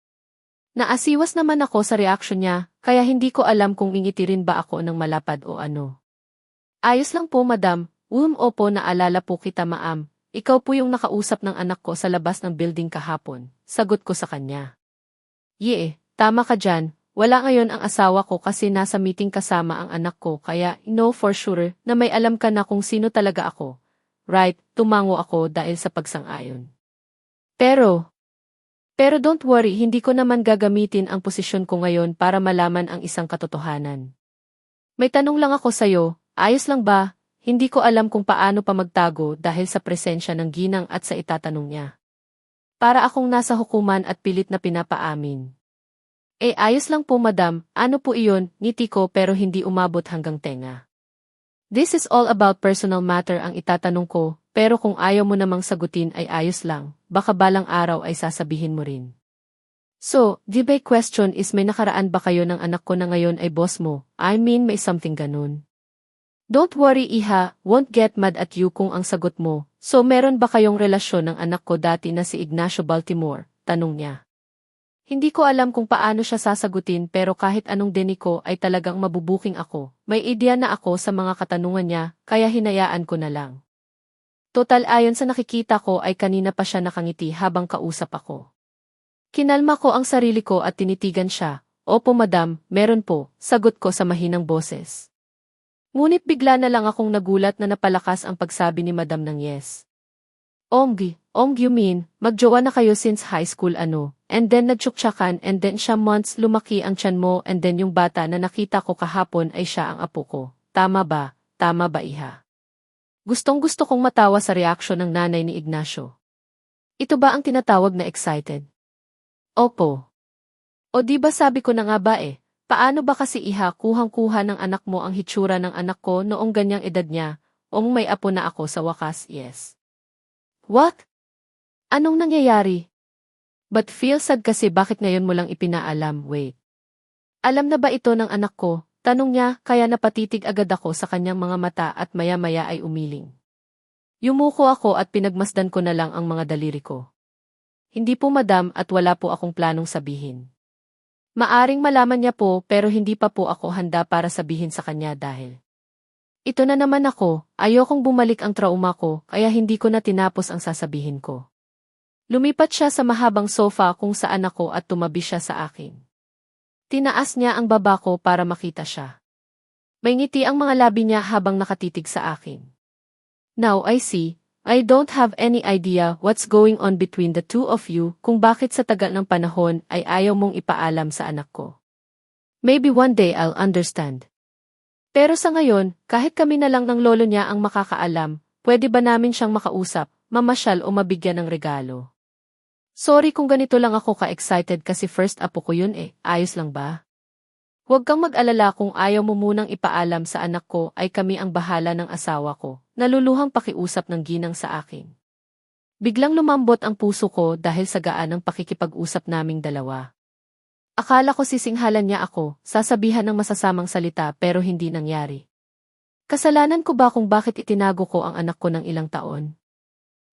Naasiwas naman ako sa reaksyon niya, kaya hindi ko alam kung ingiti rin ba ako ng malapad o ano. Ayos lang po madam, opo naalala po kita maam, ikaw po yung nakausap ng anak ko sa labas ng building kahapon, sagot ko sa kanya. Yee, tama ka dyan, wala ngayon ang asawa ko kasi nasa meeting kasama ang anak ko kaya know for sure na may alam ka na kung sino talaga ako. Right, tumango ako dahil sa pagsang-ayon. Pero don't worry, hindi ko naman gagamitin ang posisyon ko ngayon para malaman ang isang katotohanan. May tanong lang ako sa'yo, ayos lang ba? Hindi ko alam kung paano pa magtago dahil sa presensya ng ginang at sa itatanong niya. Para akong nasa hukuman at pilit na pinapaamin. Ayos lang po madam, ano po iyon, ngiti ko pero hindi umabot hanggang tenga. This is all about personal matter ang itatanong ko, pero kung ayaw mo namang sagutin ay ayos lang, baka balang araw ay sasabihin mo rin. So, the big question is may nakaraan ba kayo ng anak ko na ngayon ay boss mo? I mean may something ganun. Don't worry iha, won't get mad at you kung ang sagot mo. So meron ba kayong relasyon ng anak ko dati na si Ignacio Baltimore? Tanong niya. Hindi ko alam kung paano siya sasagutin pero kahit anong dinig ko ay talagang mabubuking ako. May ideya na ako sa mga katanungan niya, kaya hinayaan ko na lang. Total ayon sa nakikita ko ay kanina pa siya nakangiti habang kausap ako. Kinalma ko ang sarili ko at tinitigan siya. Opo madam, meron po, sagot ko sa mahinang boses. Ngunit bigla na lang akong nagulat na napalakas ang pagsabi ni madam ng yes. You mean, magjowa na kayo since high school ano, and then nagtsuktsakan and then siya months lumaki ang tiyan mo and then yung bata na nakita ko kahapon ay siya ang apo ko. Tama ba iha? Gustong-gusto kong matawa sa reaksyon ng nanay ni Ignacio. Ito ba ang tinatawag na excited? Opo. O di ba sabi ko na nga ba paano ba kasi iha kuhang-kuha ng anak mo ang hitsura ng anak ko noong ganyang edad niya, may apo na ako sa wakas, yes. What? Anong nangyayari? But feel sad kasi bakit ngayon mo lang ipinaalam, wait. Alam na ba ito ng anak ko? Tanong niya, kaya napatitig agad ako sa kanyang mga mata at maya-maya ay umiling. Yumuko ako at pinagmasdan ko na lang ang mga daliri ko. Hindi po madam at wala po akong planong sabihin. Maaring malaman niya po pero hindi pa po ako handa para sabihin sa kanya dahil. Ito na naman ako, ayokong bumalik ang trauma ko kaya hindi ko na tinapos ang sasabihin ko. Lumipat siya sa mahabang sofa kung saan ako at tumabi siya sa akin. Tinaas niya ang baba ko para makita siya. May ngiti ang mga labi niya habang nakatitig sa akin. Now I see, I don't have any idea what's going on between the two of you kung bakit sa tagal ng panahon ay ayaw mong ipaalam sa anak ko. Maybe one day I'll understand. Pero sa ngayon, kahit kami na lang ng lolo niya ang makakaalam, pwede ba namin siyang makausap, mamasyal o mabigyan ng regalo? Sorry kung ganito lang ako ka-excited kasi first apo ko yun ayos lang ba? Huwag kang mag-alala kung ayaw mo munang ipaalam sa anak ko ay kami ang bahala ng asawa ko, naluluhang pakiusap ng ginang sa akin. Biglang lumambot ang puso ko dahil sa gaan ng pakikipag-usap naming dalawa. Akala ko sisinghalan niya ako, sasabihan ng masasamang salita pero hindi nangyari. Kasalanan ko ba kung bakit itinago ko ang anak ko ng ilang taon?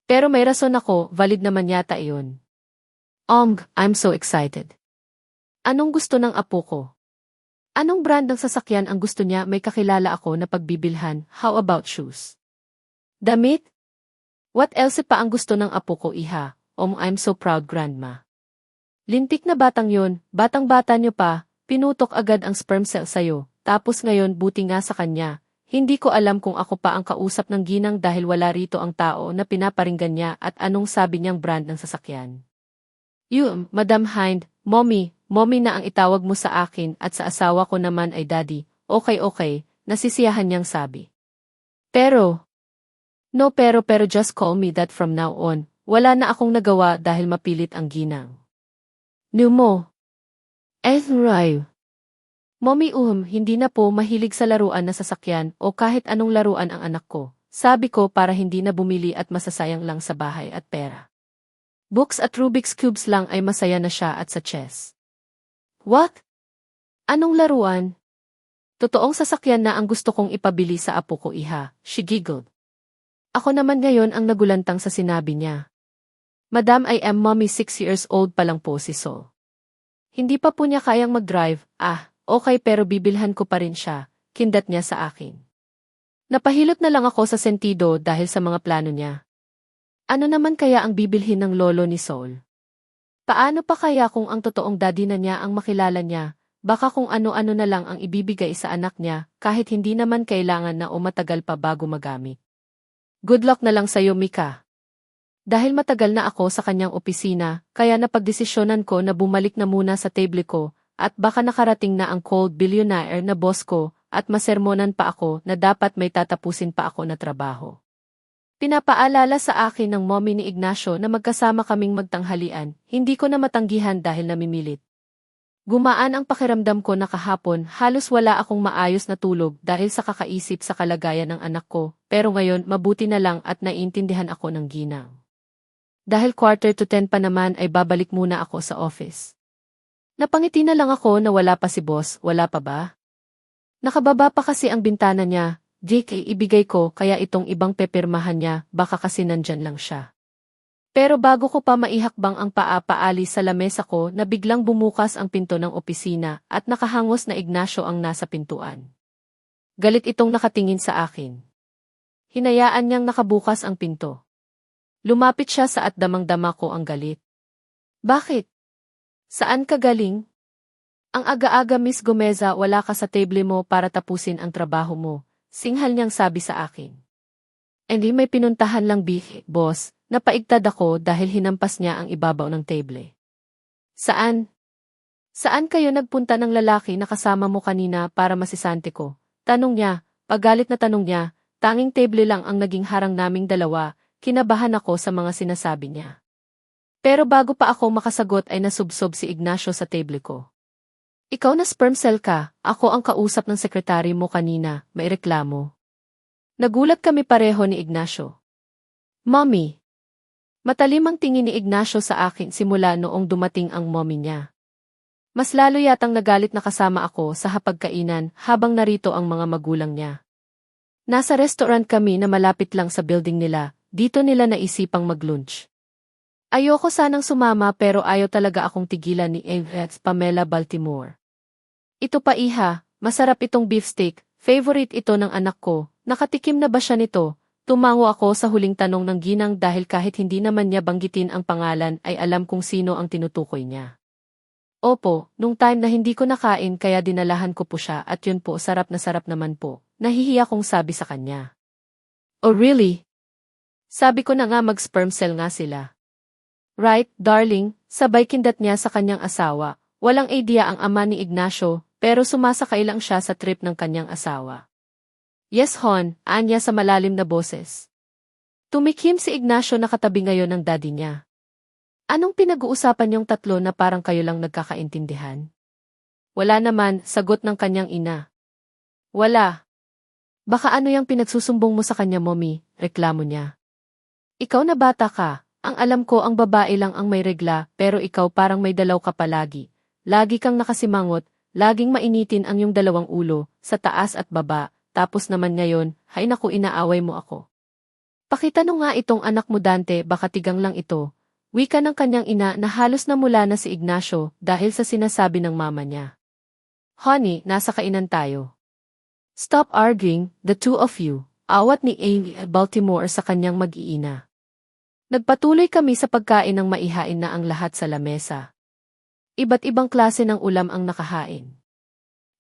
Pero may rason ako, valid naman yata iyon. I'm so excited. Anong gusto ng apo ko? Anong brand ng sasakyan ang gusto niya? May kakilala ako na pagbibilhan, how about shoes? Damit? What else pa ang gusto ng apo ko iha? I'm so proud grandma. Lintik na batang yun, batang-bata niyo pa, pinutok agad ang sperm cell sa'yo, tapos ngayon buti nga sa kanya, hindi ko alam kung ako pa ang kausap ng ginang dahil wala rito ang tao na pinaparinggan niya at anong sabi niyang brand ng sasakyan. Madam Hind, mommy na ang itawag mo sa akin at sa asawa ko naman ay daddy, okay, nasisiyahan niyang sabi. Pero just call me that from now on, wala na akong nagawa dahil mapilit ang ginang. Mo. Right. Mommy hindi na po mahilig sa laruan na sasakyan o kahit anong laruan ang anak ko. sabi ko para hindi na bumili at masasayang lang sa bahay at pera. Books at Rubik's Cubes lang ay masaya na siya at sa chess. What? Anong laruan? Totoong sasakyan na ang gusto kong ipabili sa apo ko, iha, she giggled. Ako naman ngayon ang nagulantang sa sinabi niya. Madam, I am mommy, 6 years old pa lang po si Sol. Hindi pa po niya kayang mag-drive, okay pero bibilhan ko pa rin siya, kindat niya sa akin. Napahilot na lang ako sa sentido dahil sa mga plano niya. Ano naman kaya ang bibilhin ng lolo ni Sol? Paano pa kaya kung ang totoong daddy na niya ang makilala niya, baka kung ano-ano na lang ang ibibigay sa anak niya kahit hindi naman kailangan na o matagal pa bago magamit. Good luck na lang sa'yo, Mika. Dahil matagal na ako sa kanyang opisina, kaya napagdesisyonan ko na bumalik na muna sa table ko at baka nakarating na ang cold billionaire na boss ko at masermonan pa ako na dapat may tatapusin pa ako na trabaho. Pinapaalala sa akin ng mommy ni Ignacio na magkasama kaming magtanghalian, hindi ko na matanggihan dahil namimilit. Gumaan ang pakiramdam ko na kahapon, halos wala akong maayos na tulog dahil sa kakaisip sa kalagayan ng anak ko, pero ngayon mabuti na lang at naiintindihan ako ng ginang. Dahil 9:45 pa naman ay babalik muna ako sa office. Napangiti na lang ako na wala pa si boss, wala pa ba? Nakababa pa kasi ang bintana niya, JK ibigay ko kaya itong ibang pepirmahan niya, baka kasi nandyan lang siya. Pero bago ko pa maihakbang ang paa paalis sa lamesa ko na biglang bumukas ang pinto ng opisina at nakahangos na Ignacio ang nasa pintuan. Galit itong nakatingin sa akin. Hinayaan niyang nakabukas ang pinto. Lumapit siya sa at damang-dama ko ang galit. Bakit? Saan ka galing? Ang aga-aga, Miss Gomeza, wala ka sa table mo para tapusin ang trabaho mo, singhal niyang sabi sa akin. Hindi may pinuntahan lang, boss, napaigtad ako dahil hinampas niya ang ibabaw ng table. Saan? Saan kayo nagpunta ng lalaki na kasama mo kanina para masisante ko? Tanong niya, pagalit na tanong niya, tanging table lang ang naging harang naming dalawa, kinabahan ako sa mga sinasabi niya. Pero bago pa ako makasagot ay nasubsob si Ignacio sa table ko. Ikaw na sperm cell ka, ako ang kausap ng sekretary mo kanina, may reklamo. Nagulat kami pareho ni Ignacio. Mommy. Matalim ang tingin ni Ignacio sa akin simula noong dumating ang mommy niya. Mas lalo yatang nagalit na kasama ako sa hapagkainan habang narito ang mga magulang niya. Nasa restaurant kami na malapit lang sa building nila, dito nila naisipang mag-lunch. Ayoko sanang sumama pero ayaw talaga akong tigilan ni Pamela Baltimore. Ito pa, iha, masarap itong beefsteak, favorite ito ng anak ko, nakatikim na ba siya nito? Tumango ako sa huling tanong ng ginang dahil kahit hindi naman niya banggitin ang pangalan ay alam kung sino ang tinutukoy niya. Opo, nung time na hindi ko nakain kaya dinalahan ko po siya at yun po sarap naman po, nahihiya kong sabi sa kanya. Oh really? Sabi ko na nga mag-sperm cell nga sila. Right, darling, sabay kindat niya sa kanyang asawa, walang idea ang ama ni Ignacio, pero sumasakay lang siya sa trip ng kanyang asawa. Yes hon, anya sa malalim na boses. Tumikim si Ignacio na katabi ngayon ng daddy niya. Anong pinag-uusapan niyong tatlo na parang kayo lang nagkakaintindihan? Wala naman, sagot ng kanyang ina. Wala. Baka ano yung pinagsusumbong mo sa kanya, mommy, reklamo niya. Ikaw na bata ka, ang alam ko ang babae lang ang may regla, pero ikaw parang may dalaw ka palagi. Lagi kang nakasimangot, laging mainitin ang iyong dalawang ulo, sa taas at baba, tapos naman ngayon, hay naku inaaway mo ako. Pakitanong nga itong anak mo Dante, baka tigang lang ito. Wika ng kanyang ina na halos namula na si Ignacio dahil sa sinasabi ng mama niya. Honey, nasa kainan tayo. Stop arguing, the two of you, awat ni Amy Baltimore sa kanyang mag-iina. Nagpatuloy kami sa pagkain ng maihain na ang lahat sa lamesa. Iba't ibang klase ng ulam ang nakahain.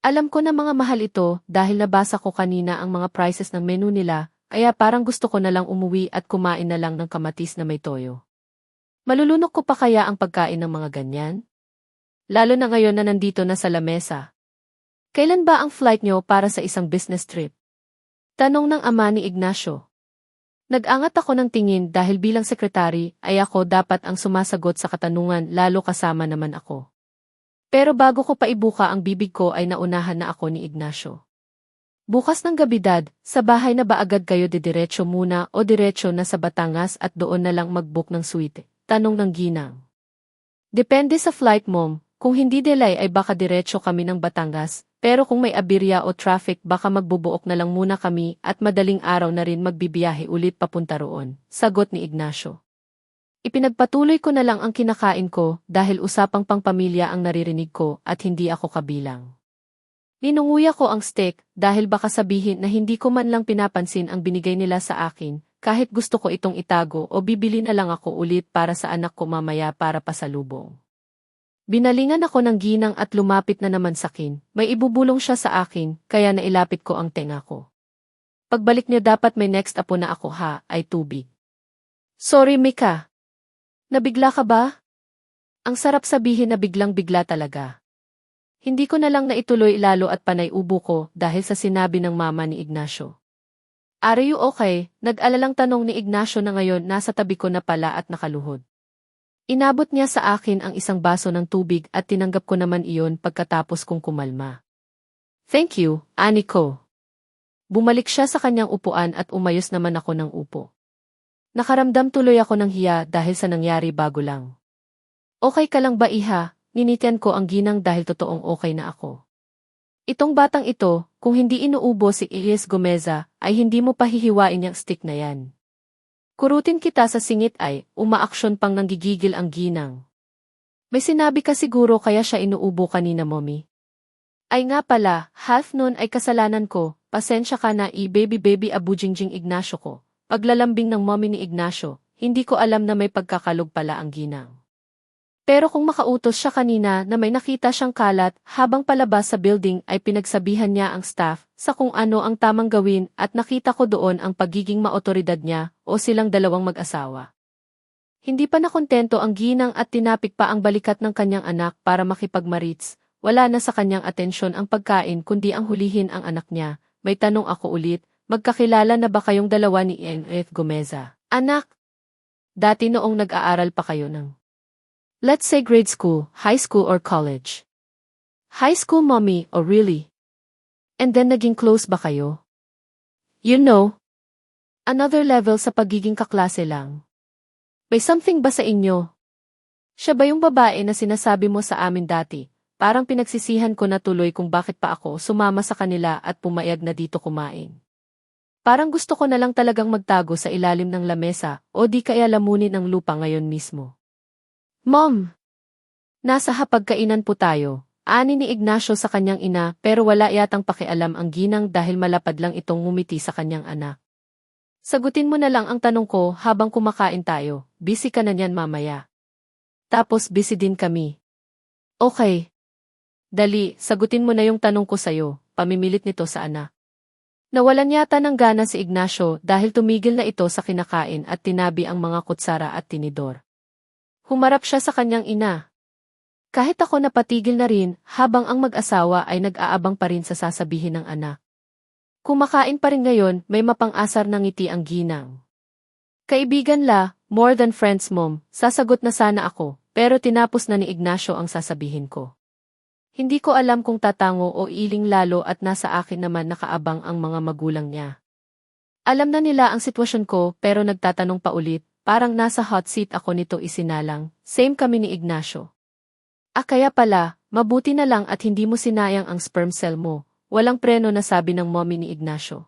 Alam ko na mga mahal ito dahil nabasa ko kanina ang mga prices ng menu nila, kaya parang gusto ko na lang umuwi at kumain na lang ng kamatis na may toyo. Malulunok ko pa kaya ang pagkain ng mga ganyan? Lalo na ngayon na nandito na sa lamesa. Kailan ba ang flight nyo para sa isang business trip? Tanong ng ama ni Ignacio. Nag-angat ako ng tingin dahil bilang sekretary ay ako dapat ang sumasagot sa katanungan lalo kasama naman ako. Pero bago ko pa ibuka ang bibig ko ay naunahan na ako ni Ignacio. Bukas ng gabi dad, sa bahay na ba agad kayo didiretso muna o diretso na sa Batangas at doon na lang mag-book ng suite? Tanong ng ginang. Depende sa flight mom, kung hindi delay ay baka diretso kami ng Batangas, pero kung may abirya o traffic baka magbubuok na lang muna kami at madaling araw na rin magbibiyahe ulit papunta roon, sagot ni Ignacio. Ipinagpatuloy ko na lang ang kinakain ko dahil usapang pangpamilya ang naririnig ko at hindi ako kabilang. Ninunguya ko ang steak dahil baka sabihin na hindi ko man lang pinapansin ang binigay nila sa akin, kahit gusto ko itong itago o bibili na lang ako ulit para sa anak ko mamaya para pasalubong. Binalingan ako ng ginang at lumapit na naman sakin, may ibubulong siya sa akin kaya nailapit ko ang tenga ko. Pagbalik niyo dapat may next apo na ako ha, ay tubig. Sorry Mika. Nabigla ka ba? Ang sarap sabihin na biglang-bigla talaga. Hindi ko na lang naituloy lalo at panay ubo ko dahil sa sinabi ng mama ni Ignacio. Are you okay? Nag-alalang tanong ni Ignacio na ngayon nasa tabi ko na pala at nakaluhod. Inabot niya sa akin ang isang baso ng tubig at tinanggap ko naman iyon pagkatapos kong kumalma. Thank you, ani ko. Bumalik siya sa kanyang upuan at umayos naman ako ng upo. Nakaramdam tuloy ako ng hiya dahil sa nangyari bago lang. Okay ka lang ba iha? Ninitian ko ang ginang dahil totoong okay na ako. Itong batang ito, kung hindi inuubo si Ilyes Gomeza, ay hindi mo pahihiwain yung stick na yan. Kurutin kita sa singit ay, umaaksyon pang nanggigigil ang ginang. May sinabi ka siguro kaya siya inuubo kanina mommy. Ay nga pala, half nun ay kasalanan ko, pasensya ka na baby abujingjing Ignacio ko. Paglalambing ng mommy ni Ignacio, hindi ko alam na may pagkakalog pala ang ginang. Pero kung makautos siya kanina na may nakita siyang kalat habang palabas sa building ay pinagsabihan niya ang staff sa kung ano ang tamang gawin at nakita ko doon ang pagiging maotoridad niya o silang dalawang mag-asawa. Hindi pa nakontento ang ginang at tinapik pa ang balikat ng kanyang anak para makipagmarits. Wala na sa kanyang atensyon ang pagkain kundi ang hulihin ang anak niya. May tanong ako ulit, magkakilala na ba kayong dalawa ni N.F. Gomeza? Anak, dati noong nag-aaral pa kayo ng let's say grade school, high school or college. High school mommy, oh really? And then naging close ba kayo? You know, another level sa pagiging kaklase lang. May something ba sa inyo? Siya ba yung babae na sinasabi mo sa amin dati? Parang pinagsisihan ko na tuloy kung bakit pa ako sumama sa kanila at pumayag na dito kumain. Parang gusto ko na lang talagang magtago sa ilalim ng lamesa o di kaya lamunin ang lupa ngayon mismo. Mom! Nasa hapagkainan po tayo, ani ni Ignacio sa kanyang ina pero wala yatang pakialam ang ginang dahil malapad lang itong ngumiti sa kanyang anak. Sagutin mo na lang ang tanong ko habang kumakain tayo, busy ka na niyan mamaya. Tapos busy din kami. Okay. Dali, sagutin mo na yung tanong ko sa'yo, pamimilit nito sa anak. Nawalan yata ng gana si Ignacio dahil tumigil na ito sa kinakain at tinabi ang mga kutsara at tinidor. Humarap siya sa kanyang ina. Kahit ako napatigil na rin habang ang mag-asawa ay nag-aabang pa rin sa sasabihin ng anak. Kumakain pa rin ngayon, may mapang-asar na ngiti ang ginang. Kaibigan la, more than friends mom, sasagot na sana ako, pero tinapos na ni Ignacio ang sasabihin ko. Hindi ko alam kung tatango o iling lalo at nasa akin naman nakaabang ang mga magulang niya. Alam na nila ang sitwasyon ko pero nagtatanong pa ulit. Parang nasa hot seat ako nito isinalang, same kami ni Ignacio. Kaya pala, mabuti na lang at hindi mo sinayang ang sperm cell mo, walang preno na sabi ng mommy ni Ignacio.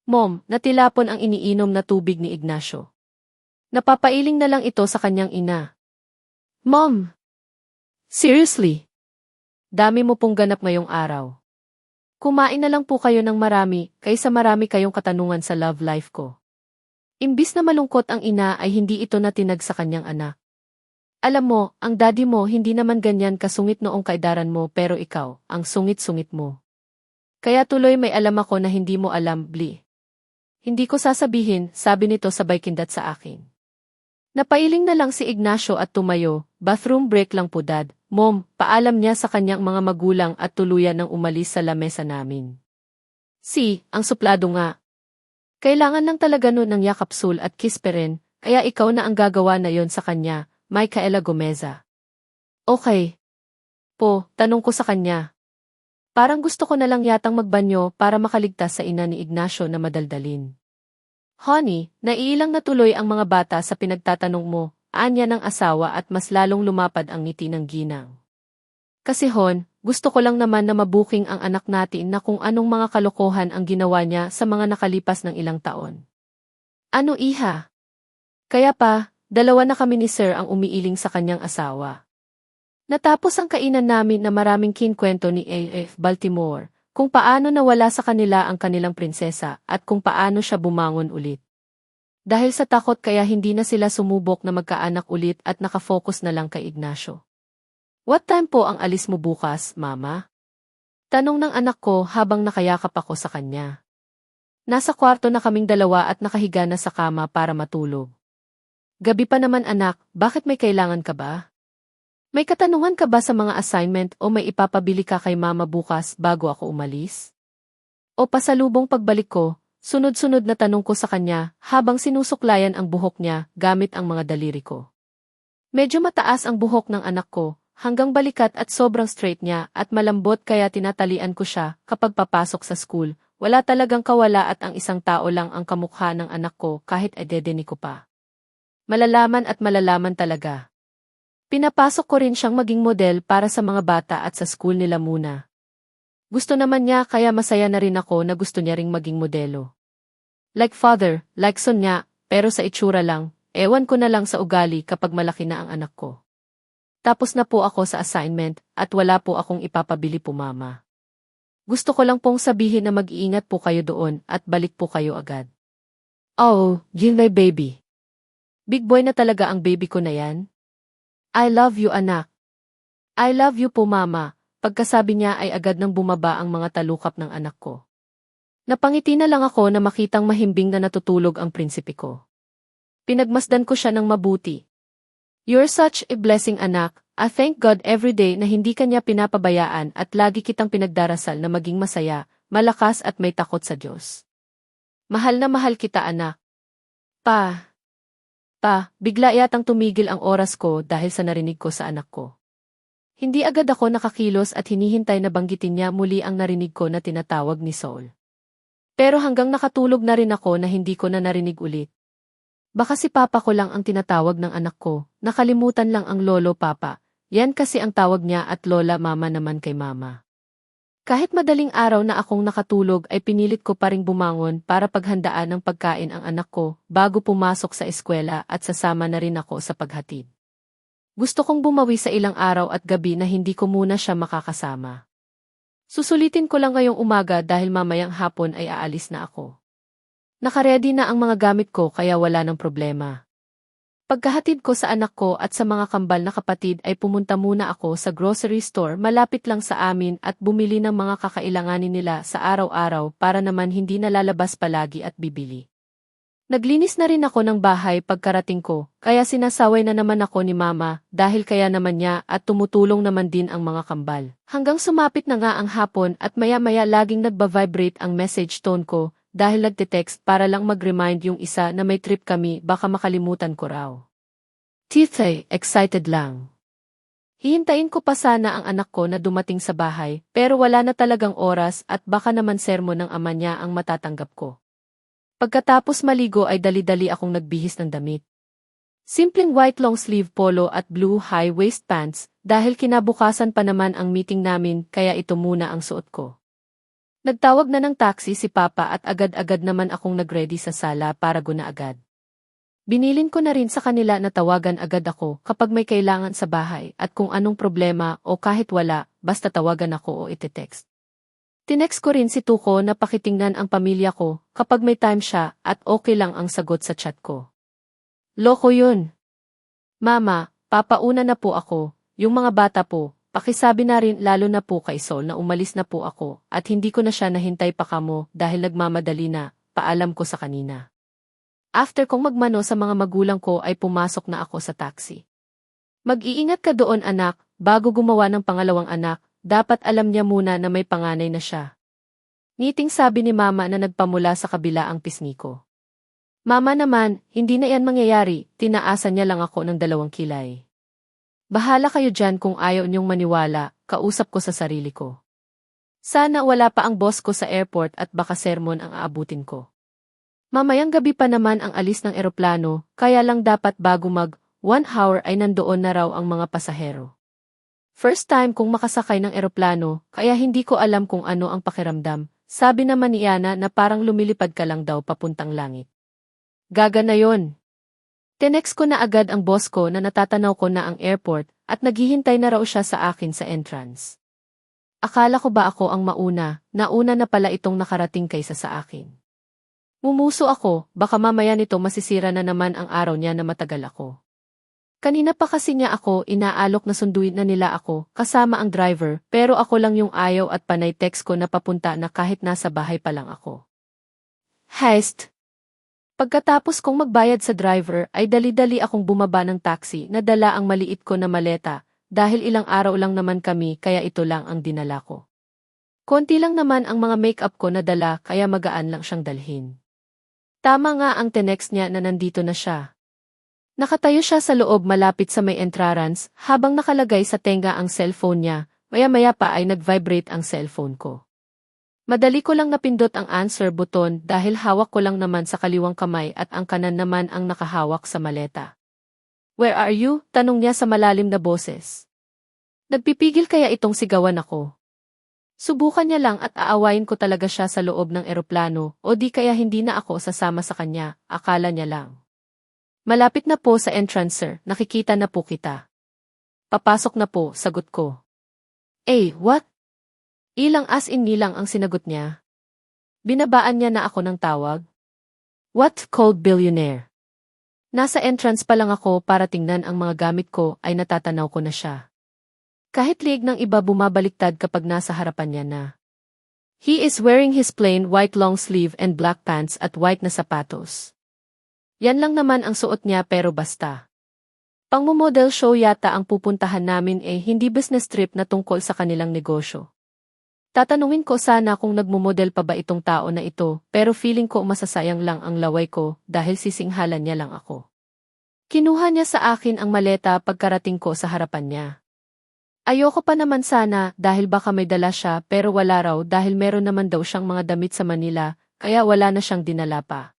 Mom, natilapon ang iniinom na tubig ni Ignacio. Napapailing na lang ito sa kanyang ina. Mom! Seriously? Dami mo pong ganap ngayong araw. Kumain na lang po kayo ng marami, kaysa marami kayong katanungan sa love life ko. Imbis na malungkot ang ina ay hindi ito natinag sa kanyang anak. Alam mo, ang daddy mo hindi naman ganyan kasungit noong kaedaran mo pero ikaw, ang sungit-sungit mo. Kaya tuloy may alam ako na hindi mo alam, Bli. Hindi ko sasabihin, sabi nito sabay kindat sa akin. Napailing na lang si Ignacio at tumayo, bathroom break lang po dad. Mom, paalam niya sa kanyang mga magulang at tuluyan ng umalis sa lamesa namin. Ang suplado nga. Kailangan lang talaga nun ng yakapsul at kiss pa rin, kaya ikaw na ang gagawa na yon sa kanya, Micaela Gomeza. Okay. Po, tanong ko sa kanya. Parang gusto ko na lang yatang magbanyo para makaligtas sa ina ni Ignacio na madaldalin. Honey, naiilang na tuloy ang mga bata sa pinagtatanong mo, anya ng asawa at mas lalong lumapad ang ngiti ng ginang. Kasi hon, gusto ko lang naman na mabuking ang anak natin na kung anong mga kalokohan ang ginawa niya sa mga nakalipas ng ilang taon. Ano iha? Kaya pa, dalawa na kami ni Sir ang umiiling sa kanyang asawa. Natapos ang kainan namin na maraming kinkwento ni A.F. Baltimore, kung paano nawala sa kanila ang kanilang prinsesa at kung paano siya bumangon ulit. Dahil sa takot kaya hindi na sila sumubok na magkaanak ulit at nakafocus na lang kay Ignacio. What time po ang alis mo bukas, Mama? Tanong ng anak ko habang nakayakap ako sa kanya. Nasa kwarto na kaming dalawa at nakahiga na sa kama para matulog. Gabi pa naman anak, bakit may kailangan ka ba? May katanungan ka ba sa mga assignment o may ipapabili ka kay Mama bukas bago ako umalis? O pasalubong pagbalik ko, sunod-sunod na tanong ko sa kanya habang sinusuklayan ang buhok niya gamit ang mga daliri ko. Medyo mataas ang buhok ng anak ko, hanggang balikat at sobrang straight niya at malambot kaya tinatalian ko siya kapag papasok sa school. Wala talagang kawala at ang isang tao lang ang kamukha ng anak ko kahit ededeni ko pa. Malalaman at malalaman talaga. Pinapasok ko rin siyang maging model para sa mga bata at sa school nila muna. Gusto naman niya kaya masaya na rin ako na gusto niya ring maging modelo. Like father, like son niya, pero sa itsura lang, ewan ko na lang sa ugali kapag malaki na ang anak ko. Tapos na po ako sa assignment at wala po akong ipapabili po Mama. Gusto ko lang pong sabihin na mag-iingat po kayo doon at balik po kayo agad. Oh, yun my baby. Big boy na talaga ang baby ko na yan. I love you anak. I love you po Mama. Pagkasabi niya ay agad nang bumaba ang mga talukap ng anak ko. Napangiti na lang ako na makitang mahimbing na natutulog ang prinsipe ko. Pinagmasdan ko siya ng mabuti. You're such a blessing anak. I thank God every day na hindi kanya pinapabayaan at lagi kitang pinagdarasal na maging masaya, malakas at may takot sa Diyos. Mahal na mahal kita anak. Bigla yatang tumigil ang oras ko dahil sa narinig ko sa anak ko. Hindi agad ako nakakilos at hinihintay na banggitin niya muli ang narinig ko na tinatawag ni Saul. Pero hanggang nakatulog na rin ako na hindi ko na narinig ulit. Baka si Papa ko lang ang tinatawag ng anak ko, nakalimutan lang ang lolo Papa, yan kasi ang tawag niya at lola Mama naman kay Mama. Kahit madaling araw na akong nakatulog ay pinilit ko pa ring bumangon para paghandaan ng pagkain ang anak ko bago pumasok sa eskwela at sasama na rin ako sa paghatid. Gusto kong bumawi sa ilang araw at gabi na hindi ko muna siya makakasama. Susulitin ko lang ngayong umaga dahil mamayang hapon ay aalis na ako. Nakaredy na ang mga gamit ko kaya wala ng problema. Pagkahatid ko sa anak ko at sa mga kambal na kapatid ay pumunta muna ako sa grocery store malapit lang sa amin at bumili ng mga kakailanganin nila sa araw-araw para naman hindi nalalabas palagi at bibili. Naglinis na rin ako ng bahay pagkarating ko, kaya sinasaway na naman ako ni Mama dahil kaya naman niya at tumutulong naman din ang mga kambal. Hanggang sumapit na nga ang hapon at maya-maya laging nagba-vibrate ang message tone ko, dahil nagte-text para lang mag-remind yung isa na may trip kami baka makalimutan ko raw. Tithe, excited lang. Hihintayin ko pa sana ang anak ko na dumating sa bahay pero wala na talagang oras at baka naman sermon ng ama niya ang matatanggap ko. Pagkatapos maligo ay dali-dali akong nagbihis ng damit. Simpleng white long sleeve polo at blue high waist pants dahil kinabukasan pa naman ang meeting namin kaya ito muna ang suot ko. Nagtawag na ng taxi si Papa at agad-agad naman akong nagready sa sala para guna agad. Binilin ko na rin sa kanila na tawagan agad ako kapag may kailangan sa bahay at kung anong problema o kahit wala, basta tawagan ako o ite-text. Tinext ko rin si Tuko na pakitingnan ang pamilya ko kapag may time siya at okay lang ang sagot sa chat ko. Loko yun. Mama, papauna na po ako, yung mga bata po. Pakisabi na rin lalo na po kay Sol na umalis na po ako at hindi ko na siya nahintay pa kamo dahil nagmamadali na, paalam ko sa kanina. After kong magmano sa mga magulang ko ay pumasok na ako sa taxi. Mag-iingat ka doon anak, bago gumawa ng pangalawang anak, dapat alam niya muna na may panganay na siya. Ngiting sabi ni Mama na nagpamula sa kabila ang pisngi ko. Mama naman, hindi na yan mangyayari, tinaasan niya lang ako ng 2 kilay. Bahala kayo dyan kung ayaw niyong maniwala, kausap ko sa sarili ko. Sana wala pa ang boss ko sa airport at baka sermon ang aabutin ko. Mamayang gabi pa naman ang alis ng eroplano, kaya lang dapat bago mag 1 hour ay nandoon na raw ang mga pasahero. First time kong makasakay ng eroplano, kaya hindi ko alam kung ano ang pakiramdam. Sabi naman ni Yana na parang lumilipad ka lang daw papuntang langit. Gaga na yon. Tinext ko na agad ang boss ko na natatanaw ko na ang airport at naghihintay na raw siya sa akin sa entrance. Akala ko ba ako ang nauna na pala itong nakarating kaysa sa akin. Mumuso ako, baka mamaya nito masisira na naman ang araw niya na matagal ako. Kanina pa kasi niya ako inaalok na sunduin na nila ako kasama ang driver pero ako lang yung ayaw at panay text ko na papunta na kahit nasa bahay pa lang ako. Heist! Pagkatapos kong magbayad sa driver ay dali-dali akong bumaba ng taxi na dala ang maliit ko na maleta dahil ilang araw lang naman kami kaya ito lang ang dinala ko. Konti lang naman ang mga makeup ko na dala kaya magaan lang siyang dalhin. Tama nga ang tenext niya na nandito na siya. Nakatayo siya sa loob malapit sa may entrance habang nakalagay sa tenga ang cellphone niya, maya-maya pa ay nag-vibrate ang cellphone ko. Madali ko lang napindot ang answer button dahil hawak ko lang naman sa kaliwang kamay at ang kanan naman ang nakahawak sa maleta. Where are you? Tanong niya sa malalim na boses. Nagpipigil kaya itong sigawan ako. Subukan niya lang at aawayin ko talaga siya sa loob ng eroplano o di kaya hindi na ako sasama sa kanya, akala niya lang. Malapit na po sa entrance sir, nakikita na po kita. Papasok na po, sagot ko. What? Ilang as in nilang ang sinagot niya. Binabaan niya na ako ng tawag. What cold billionaire? Nasa entrance pa lang ako para tingnan ang mga gamit ko ay natatanaw ko na siya. Kahit liig ng iba bumabaliktad kapag nasa harapan niya na. He is wearing his plain white long sleeve and black pants at white na sapatos. Yan lang naman ang suot niya pero basta. Pang-model show yata ang pupuntahan namin hindi business trip na tungkol sa kanilang negosyo. Tatanungin ko sana kung nagmumodel pa ba itong tao na ito, pero feeling ko masasayang lang ang laway ko dahil sisinghalan niya lang ako. Kinuha niya sa akin ang maleta pagkarating ko sa harapan niya. Ayoko pa naman sana dahil baka may dala siya pero wala raw dahil meron naman daw siyang mga damit sa Manila, kaya wala na siyang dinala pa.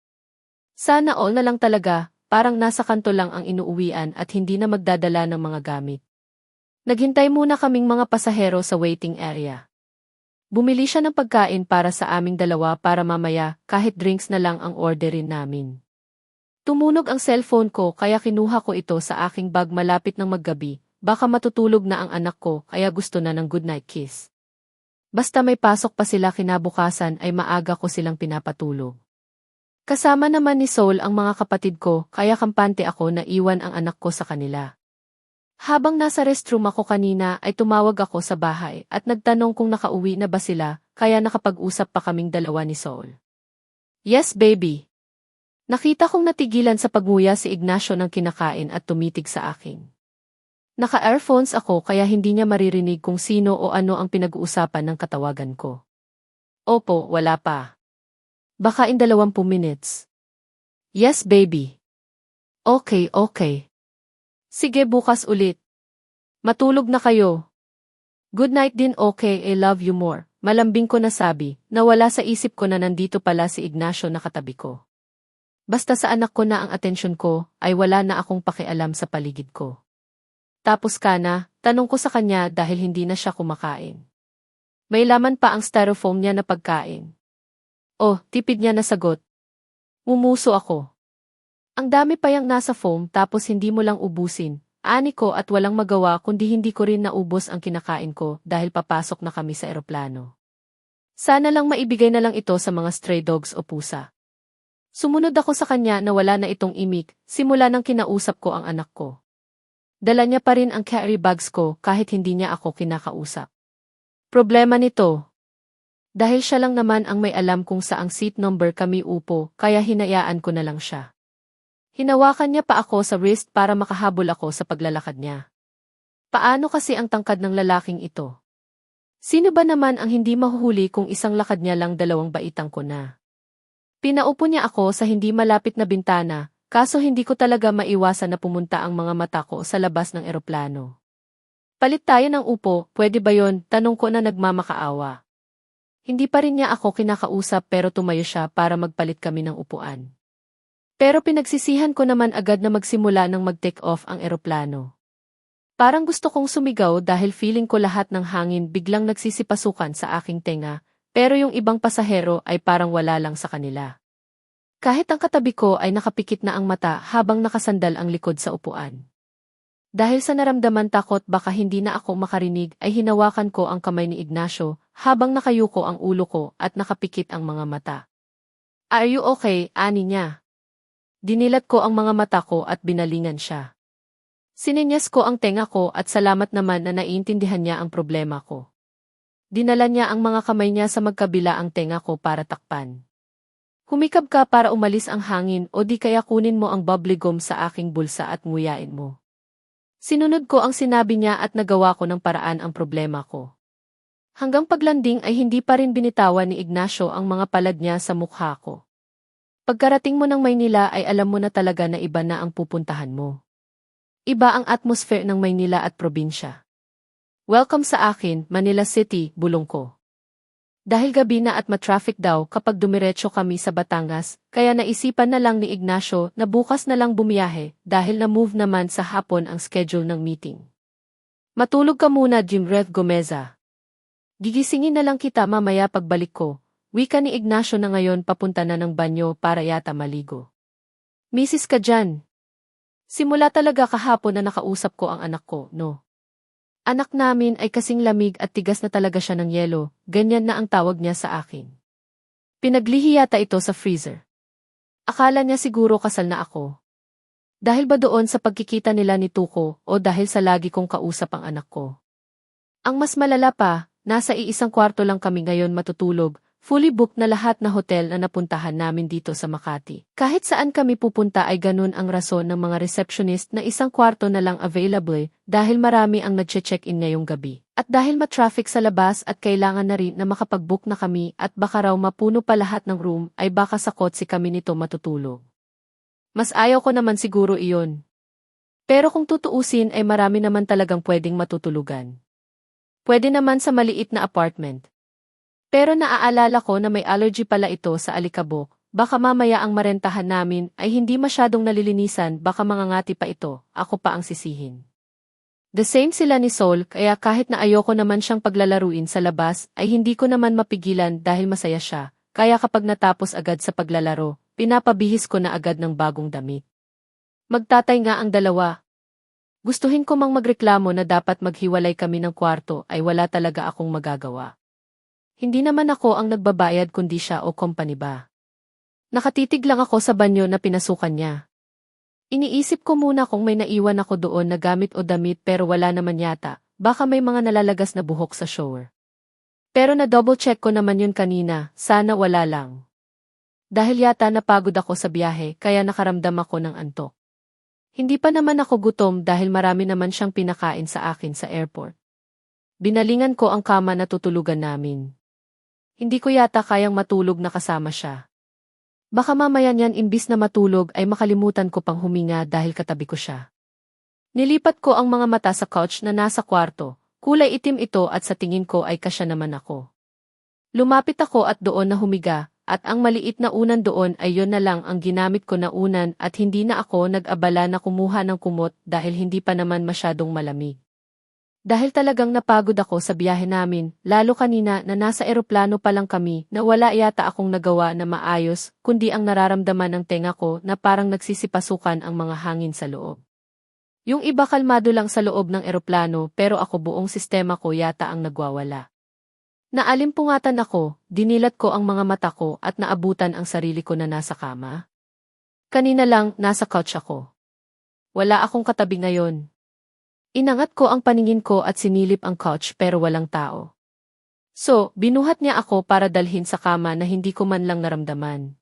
Sana all na lang talaga, parang nasa kanto lang ang inuuwian at hindi na magdadala ng mga gamit. Naghintay muna kaming mga pasahero sa waiting area. Bumili siya ng pagkain para sa aming dalawa para mamaya kahit drinks na lang ang orderin namin. Tumunog ang cellphone ko kaya kinuha ko ito sa aking bag malapit ng maggabi, baka matutulog na ang anak ko kaya gusto na ng goodnight kiss. Basta may pasok pa sila kinabukasan ay maaga ko silang pinapatulog. Kasama naman ni Soul ang mga kapatid ko kaya kampante ako na iwan ang anak ko sa kanila. Habang nasa restroom ako kanina ay tumawag ako sa bahay at nagtanong kung nakauwi na ba sila, kaya nakapag-usap pa kaming dalawa ni Soul. Yes baby. Nakita kong natigilan sa pagnguya si Ignacio ng kinakain at tumitig sa akin. Naka-earphones ako kaya hindi niya maririnig kung sino o ano ang pinag-uusapan ng katawagan ko. Opo, wala pa. Baka in 20 minutes. Yes baby. Okay. Sige bukas ulit. Matulog na kayo. Good night din okay, I love you more. Malambing ko nasabi, nawala sa isip ko na nandito pala si Ignacio na katabi ko. Basta sa anak ko na ang atensyon ko, ay wala na akong pakialam sa paligid ko. Tapos kana, tanong ko sa kanya dahil hindi na siya kumakain. May laman pa ang styrofoam niya na pagkain. Oh, tipid niya na sagot. Mumuso ako. Ang dami pa yang nasa foam tapos hindi mo lang ubusin, ani ko at walang magawa kundi hindi ko rin naubos ang kinakain ko dahil papasok na kami sa eroplano. Sana lang maibigay na lang ito sa mga stray dogs o pusa. Sumunod ako sa kanya na wala na itong imik, simula nang kinausap ko ang anak ko. Dala niya pa rin ang carry bags ko kahit hindi niya ako kinakausap. Problema nito. Dahil siya lang naman ang may alam kung saang seat number kami upo kaya hinayaan ko na lang siya. Hinawakan niya pa ako sa wrist para makahabol ako sa paglalakad niya. Paano kasi ang tangkad ng lalaking ito? Sino ba naman ang hindi mahuhuli kung isang lakad niya lang 2 baitang ko na? Pinaupo niya ako sa hindi malapit na bintana, kaso hindi ko talaga maiwasan na pumunta ang mga mata ko sa labas ng eroplano. Palit tayo ng upo, pwede ba yon? Tanong ko na nagmamakaawa. Hindi pa rin niya ako kinakausap pero tumayo siya para magpalit kami ng upuan. Pero pinagsisihan ko naman agad na magsimula ng mag-take off ang eroplano. Parang gusto kong sumigaw dahil feeling ko lahat ng hangin biglang nagsisipasukan sa aking tenga, pero yung ibang pasahero ay parang wala lang sa kanila. Kahit ang katabi ko ay nakapikit na ang mata habang nakasandal ang likod sa upuan. Dahil sa naramdaman takot baka hindi na ako makarinig ay hinawakan ko ang kamay ni Ignacio habang nakayuko ang ulo ko at nakapikit ang mga mata. "Are you okay?" ani niya. Dinilat ko ang mga mata ko at binalingan siya. Sininyas ko ang tenga ko at salamat naman na naiintindihan niya ang problema ko. Dinala niya ang mga kamay niya sa magkabila ang tenga ko para takpan. "Humikab ka para umalis ang hangin o di kaya kunin mo ang bubbly gum sa aking bulsa at nguyain mo." Sinunod ko ang sinabi niya at nagawa ko ng paraan ang problema ko. Hanggang paglanding ay hindi pa rin binitawan ni Ignacio ang mga palad niya sa mukha ko. "Pagkarating mo ng Maynila ay alam mo na talaga na iba na ang pupuntahan mo. Iba ang atmosphere ng Maynila at probinsya. Welcome sa akin, Manila City," bulong ko. Dahil gabi na at matraffic daw kapag dumiretso kami sa Batangas, kaya naisipan na lang ni Ignacio na bukas na lang bumiyahe dahil na-move naman sa hapon ang schedule ng meeting. "Matulog ka muna, Jimreth Gomeza. Gigisingin na lang kita mamaya pagbalik ko." Wika ni Ignacio na ngayon papunta na ng banyo para yata maligo. "Misis ka dyan. Simula talaga kahapon na nakausap ko ang anak ko, no? Anak namin ay kasing lamig at tigas na talaga siya ng yelo, ganyan na ang tawag niya sa akin. Pinaglihi yata ito sa freezer. Akala niya siguro kasal na ako. Dahil ba doon sa pagkikita nila ni Tuko o dahil sa lagi kong kausap ang anak ko? Ang mas malala pa, nasa iisang kwarto lang kami ngayon matutulog. Fully booked na lahat na hotel na napuntahan namin dito sa Makati. Kahit saan kami pupunta ay ganun ang rason ng mga receptionist na isang kwarto na lang available dahil marami ang nag-check-in ngayong gabi. At dahil ma-traffic sa labas at kailangan na rin na makapag-book na kami at baka raw mapuno pa lahat ng room ay baka sa kotse kami nito matutulog. Mas ayaw ko naman siguro iyon. Pero kung tutuusin ay marami naman talagang pwedeng matutulugan. Pwede naman sa maliit na apartment. Pero naaalala ko na may allergy pala ito sa alikabok, baka mamaya ang marentahan namin ay hindi masyadong nalilinisan baka mangangati pa ito, ako pa ang sisihin. The same sila ni Sol kaya kahit na ayoko naman siyang paglalaruin sa labas ay hindi ko naman mapigilan dahil masaya siya, kaya kapag natapos agad sa paglalaro, pinapabihis ko na agad ng bagong damit. Magtatay nga ang dalawa. Gustuhin ko mang magreklamo na dapat maghiwalay kami ng kwarto ay wala talaga akong magagawa. Hindi naman ako ang nagbabayad kundi siya o company ba. Nakatitig lang ako sa banyo na pinasukan niya. Iniisip ko muna kung may naiwan ako doon na gamit o damit pero wala naman yata, baka may mga nalalagas na buhok sa shower. Pero na-double check ko naman yun kanina, sana wala lang. Dahil yata napagod ako sa biyahe kaya nakaramdam ako ng antok. Hindi pa naman ako gutom dahil marami naman siyang pinakain sa akin sa airport. Binalingan ko ang kama na tutulugan namin. Hindi ko yata kayang matulog na kasama siya. Baka mamaya niyan imbis na matulog ay makalimutan ko pang huminga dahil katabi ko siya. Nilipat ko ang mga mata sa couch na nasa kwarto, kulay itim ito at sa tingin ko ay kasya naman ako. Lumapit ako at doon na humiga, at ang maliit na unan doon ay yon na lang ang ginamit ko na unan at hindi na ako nag-abala na kumuha ng kumot dahil hindi pa naman masyadong malamig. Dahil talagang napagod ako sa biyahe namin, lalo kanina na nasa eroplano pa lang kami na wala yata akong nagawa na maayos, kundi ang nararamdaman ng tenga ko na parang nagsisipasukan ang mga hangin sa loob. Yung iba kalmado lang sa loob ng eroplano pero ako buong sistema ko yata ang nagwawala. Naalimpungatan ako, dinilat ko ang mga mata ko at naabutan ang sarili ko na nasa kama. Kanina lang, nasa couch ako. Wala akong katabi ngayon. Inangat ko ang paningin ko at sinilip ang couch pero walang tao. So, binuhat niya ako para dalhin sa kama na hindi ko man lang naramdaman.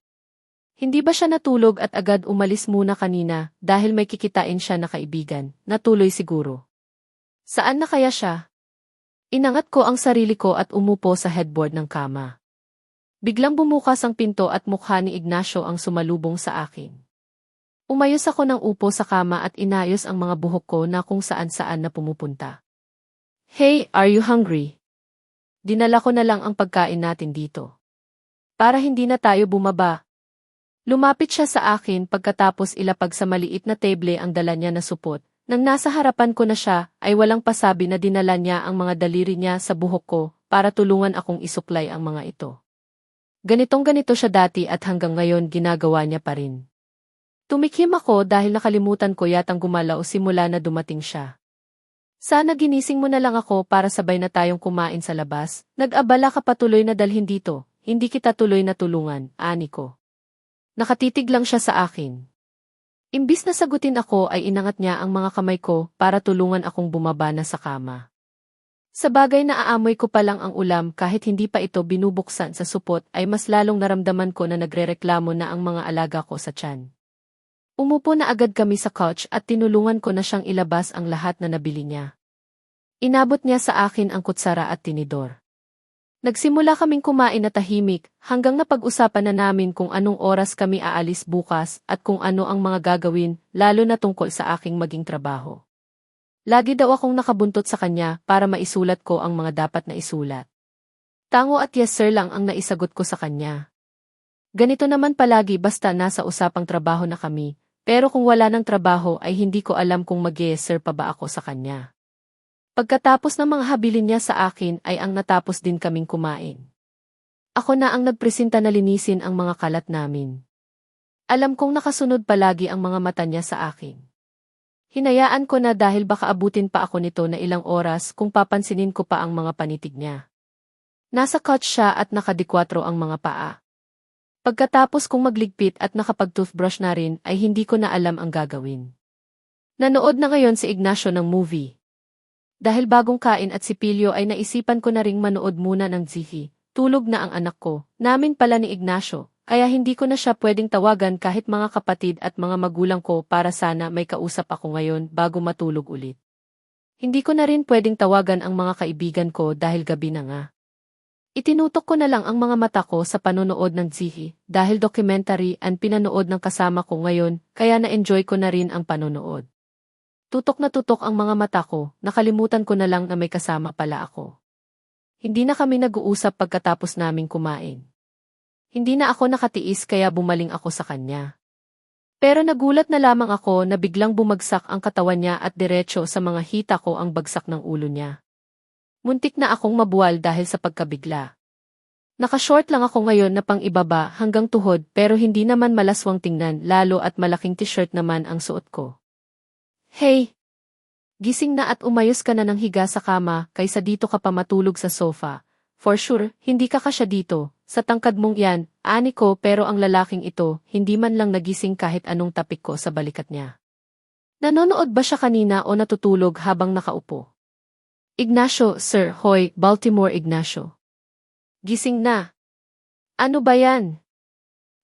Hindi ba siya natulog at agad umalis muna kanina dahil may kikitain siya na kaibigan, natuloy siguro. Saan na kaya siya? Inangat ko ang sarili ko at umupo sa headboard ng kama. Biglang bumukas ang pinto at mukha ni Ignacio ang sumalubong sa akin. Umayos ako ng upo sa kama at inayos ang mga buhok ko na kung saan-saan na pumupunta. "Hey, are you hungry?" dinala ko na lang ang pagkain natin dito. Para hindi na tayo bumaba. Lumapit siya sa akin pagkatapos ilapag sa maliit na table ang dala niya na supot. Nang nasa harapan ko na siya, ay walang pasabi na dinala niya ang mga daliri niya sa buhok ko para tulungan akong isuklay ang mga ito. Ganitong-ganito siya dati at hanggang ngayon ginagawa niya pa rin. Tumikim ako dahil nakalimutan ko yatang gumalaw simula na dumating siya. Sana ginising mo na lang ako para sabay na tayong kumain sa labas. Nag-abala ka patuloy na dalhin dito, hindi kita tuloy na tulungan, ani ko. Nakatitig lang siya sa akin. Imbis na sagutin ako ay inangat niya ang mga kamay ko para tulungan akong bumaba na sa kama. Sa bagay na aamoy ko pa lang ang ulam kahit hindi pa ito binubuksan sa supot ay mas lalong naramdaman ko na nagrereklamo na ang mga alaga ko sa tiyan. Umupo na agad kami sa couch at tinulungan ko na siyang ilabas ang lahat na nabili niya. Inabot niya sa akin ang kutsara at tinidor. Nagsimula kaming kumain na tahimik hanggang napag-usapan na namin kung anong oras kami aalis bukas at kung ano ang mga gagawin lalo na tungkol sa aking maging trabaho. Lagi daw akong nakabuntot sa kanya para maisulat ko ang mga dapat na isulat. Tango at yes sir lang ang naisagot ko sa kanya. Ganito naman palagi basta nasa usapang trabaho na kami, pero kung wala ng trabaho ay hindi ko alam kung mag-yes sir pa ba ako sa kanya. Pagkatapos ng mga habilin niya sa akin ay ang natapos din kaming kumain. Ako na ang nagpresenta na linisin ang mga kalat namin. Alam kong nakasunod palagi ang mga mata niya sa akin. Hinayaan ko na dahil baka abutin pa ako nito na ilang oras kung papansinin ko pa ang mga panitig niya. Nasa couch siya at nakadikwatro ang mga paa. Pagkatapos kong magligpit at nakapag-toothbrush na rin ay hindi ko na alam ang gagawin. Nanood na ngayon si Ignacio ng movie. Dahil bagong kain at sipilyo ay naisipan ko na ring manood muna ng TV. Tulog na ang anak ko, namin pala ni Ignacio, kaya hindi ko na siya pwedeng tawagan kahit mga kapatid at mga magulang ko para sana may kausap ako ngayon bago matulog ulit. Hindi ko na rin pwedeng tawagan ang mga kaibigan ko dahil gabi na nga. Itinutok ko na lang ang mga mata ko sa panonood ng TV dahil documentary ang pinanood ng kasama ko ngayon kaya na-enjoy ko na rin ang panonood. Tutok na tutok ang mga mata ko, nakalimutan ko na lang na may kasama pala ako. Hindi na kami nag-uusap pagkatapos naming kumain. Hindi na ako nakatiis kaya bumaling ako sa kanya. Pero nagulat na lamang ako na biglang bumagsak ang katawan niya at diretso sa mga hita ko ang bagsak ng ulo niya. Muntik na akong mabuwal dahil sa pagkabigla. Nakashort lang ako ngayon na pang ibaba hanggang tuhod pero hindi naman malaswang tingnan lalo at malaking t-shirt naman ang suot ko. Hey! Gising na at umayos ka na ng higa sa kama kaysa dito ka pa matulog sa sofa. For sure, hindi ka kasya dito. Sa tangkad mong yan, ani ko pero ang lalaking ito, hindi man lang nagising kahit anong tapik ko sa balikat niya. Nanonood ba siya kanina o natutulog habang nakaupo? Ignacio, Sir, hoy, Baltimore Ignacio. Gising na. Ano ba yan?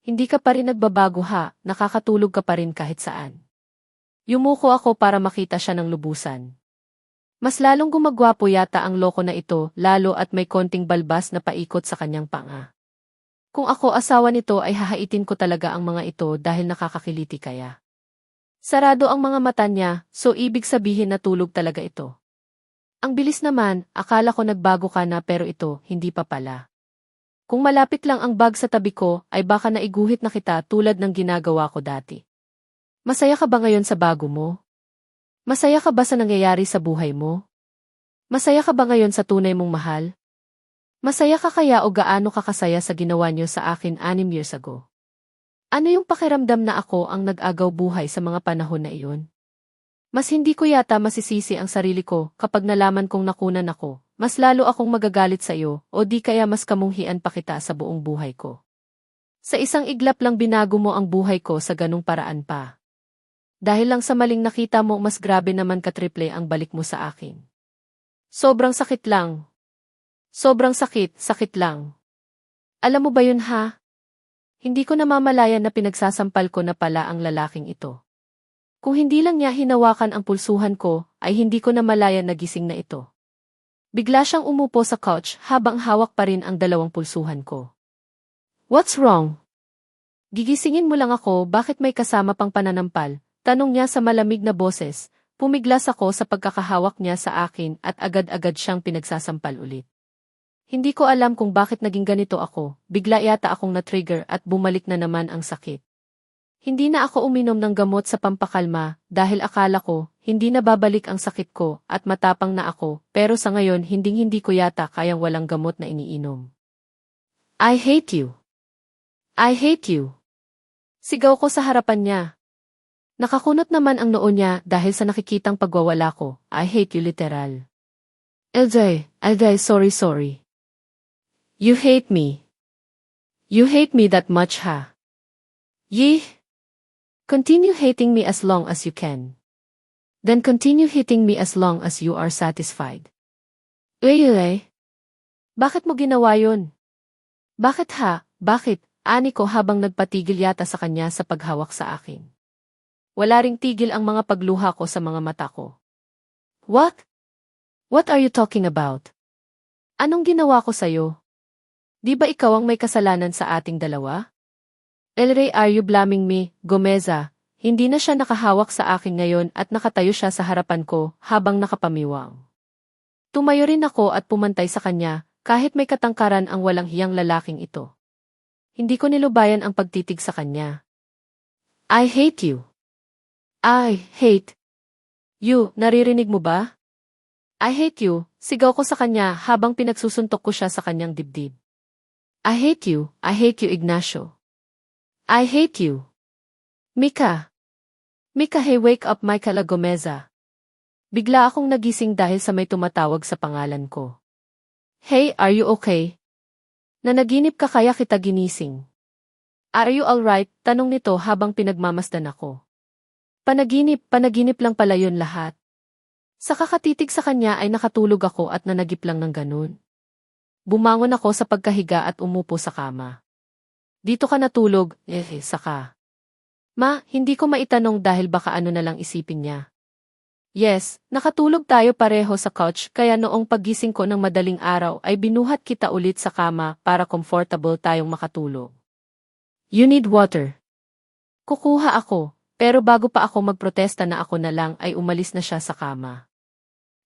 Hindi ka pa rin nagbabago ha, nakakatulog ka pa rin kahit saan. Yumuko ako para makita siya ng lubusan. Mas lalong gumagwapo yata ang loko na ito, lalo at may konting balbas na paikot sa kanyang panga. Kung ako asawa nito ay hahaitin ko talaga ang mga ito dahil nakakakiliti kaya. Sarado ang mga mata niya, so ibig sabihin na tulog talaga ito. Ang bilis naman, akala ko nagbago ka na pero ito, hindi pa pala. Kung malapit lang ang bag sa tabi ko, ay baka naiguhit na kita tulad ng ginagawa ko dati. Masaya ka ba ngayon sa bago mo? Masaya ka ba sa nangyayari sa buhay mo? Masaya ka ba ngayon sa tunay mong mahal? Masaya ka kaya o gaano ka kasaya sa ginawa niyo sa akin 6 years ago? Ano yung pakiramdam na ako ang nag-agaw buhay sa mga panahon na iyon? Mas hindi ko yata masisisi ang sarili ko kapag nalaman kong nakunan ako, mas lalo akong magagalit sa iyo o di kaya mas kamunghian pa kita sa buong buhay ko. Sa isang iglap lang binago mo ang buhay ko sa ganung paraan pa. Dahil lang sa maling nakita mo mas grabe naman katriple ang balik mo sa akin. Sobrang sakit lang. Sobrang sakit, sakit lang. Alam mo ba yun ha? Hindi ko namamalayan na pinagsasampal ko na pala ang lalaking ito. Kung hindi lang niya hinawakan ang pulsuhan ko, ay hindi ko namalayan na gising na ito. Bigla siyang umupo sa couch habang hawak pa rin ang 2 pulsuhan ko. What's wrong? Gigisingin mo lang ako bakit may kasama pang pananampal? Tanong niya sa malamig na boses, pumiglas ako sa pagkakahawak niya sa akin at agad-agad siyang pinagsasampal ulit. Hindi ko alam kung bakit naging ganito ako, bigla yata akong na-trigger at bumalik na naman ang sakit. Hindi na ako uminom ng gamot sa pampakalma dahil akala ko hindi na babalik ang sakit ko at matapang na ako, pero sa ngayon hindi ko yata kayang walang gamot na iniinom. I hate you. I hate you. Sigaw ko sa harapan niya. Nakakunot naman ang noo niya dahil sa nakikitang pagwawala ko. I hate you literal. LJ, sorry. You hate me. You hate me that much, ha? Yeh. Continue hating me as long as you can. Then continue hitting me as long as you are satisfied. Bakit mo ginawa yun? Bakit ha? Bakit? Ani ko habang nagpatigil yata sa kanya sa paghawak sa akin. Wala ring tigil ang mga pagluha ko sa mga mata ko. What? What are you talking about? Anong ginawa ko sa'yo? Di ba ikaw ang may kasalanan sa ating dalawa? Elray, are you blaming me, Gomeza? Hindi na siya nakahawak sa akin ngayon at nakatayo siya sa harapan ko habang nakapamiwang. Tumayo rin ako at pumantay sa kanya kahit may katangkaran ang walang hiyang lalaking ito. Hindi ko nilubayan ang pagtitig sa kanya. I hate you. I hate you. Naririnig mo ba? I hate you, sigaw ko sa kanya habang pinagsusuntok ko siya sa kanyang dibdib. I hate you, Ignacio. I hate you. Mika, hey, wake up, Michaela Gomeza. Bigla akong nagising dahil sa may tumatawag sa pangalan ko. Hey, are you okay? Nanaginip ka kaya kita ginising? Are you alright? Tanong nito habang pinagmamasdan ako. Panaginip lang pala yun lahat. Sa kakatitig sa kanya ay nakatulog ako at nanagip lang ng ganun. Bumangon ako sa pagkahiga at umupo sa kama. Dito ka natulog, saka. Ma, hindi ko maitanong dahil baka ano na lang isipin niya. Yes, nakatulog tayo pareho sa couch kaya noong paggising ko ng madaling araw ay binuhat kita ulit sa kama para comfortable tayong makatulog. You need water. Kukuha ako, pero bago pa ako magprotesta na ako na lang ay umalis na siya sa kama.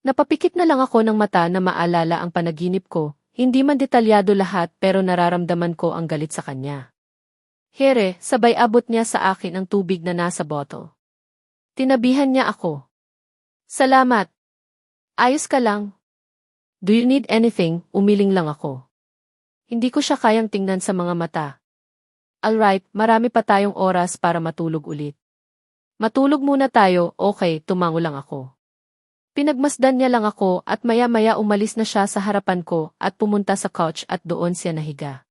Napapikit na lang ako ng mata na maalala ang panaginip ko. Hindi man detalyado lahat pero nararamdaman ko ang galit sa kanya. Here, sabay abot niya sa akin ang tubig na nasa bottle. Tinabihan niya ako. Salamat. Ayos ka lang. Do you need anything? Umiling lang ako. Hindi ko siya kayang tingnan sa mga mata. Alright, marami pa tayong oras para matulog ulit. Matulog muna tayo, okay, tumango lang ako. Pinagmasdan niya lang ako at maya-maya umalis na siya sa harapan ko at pumunta sa couch at doon siya nahiga.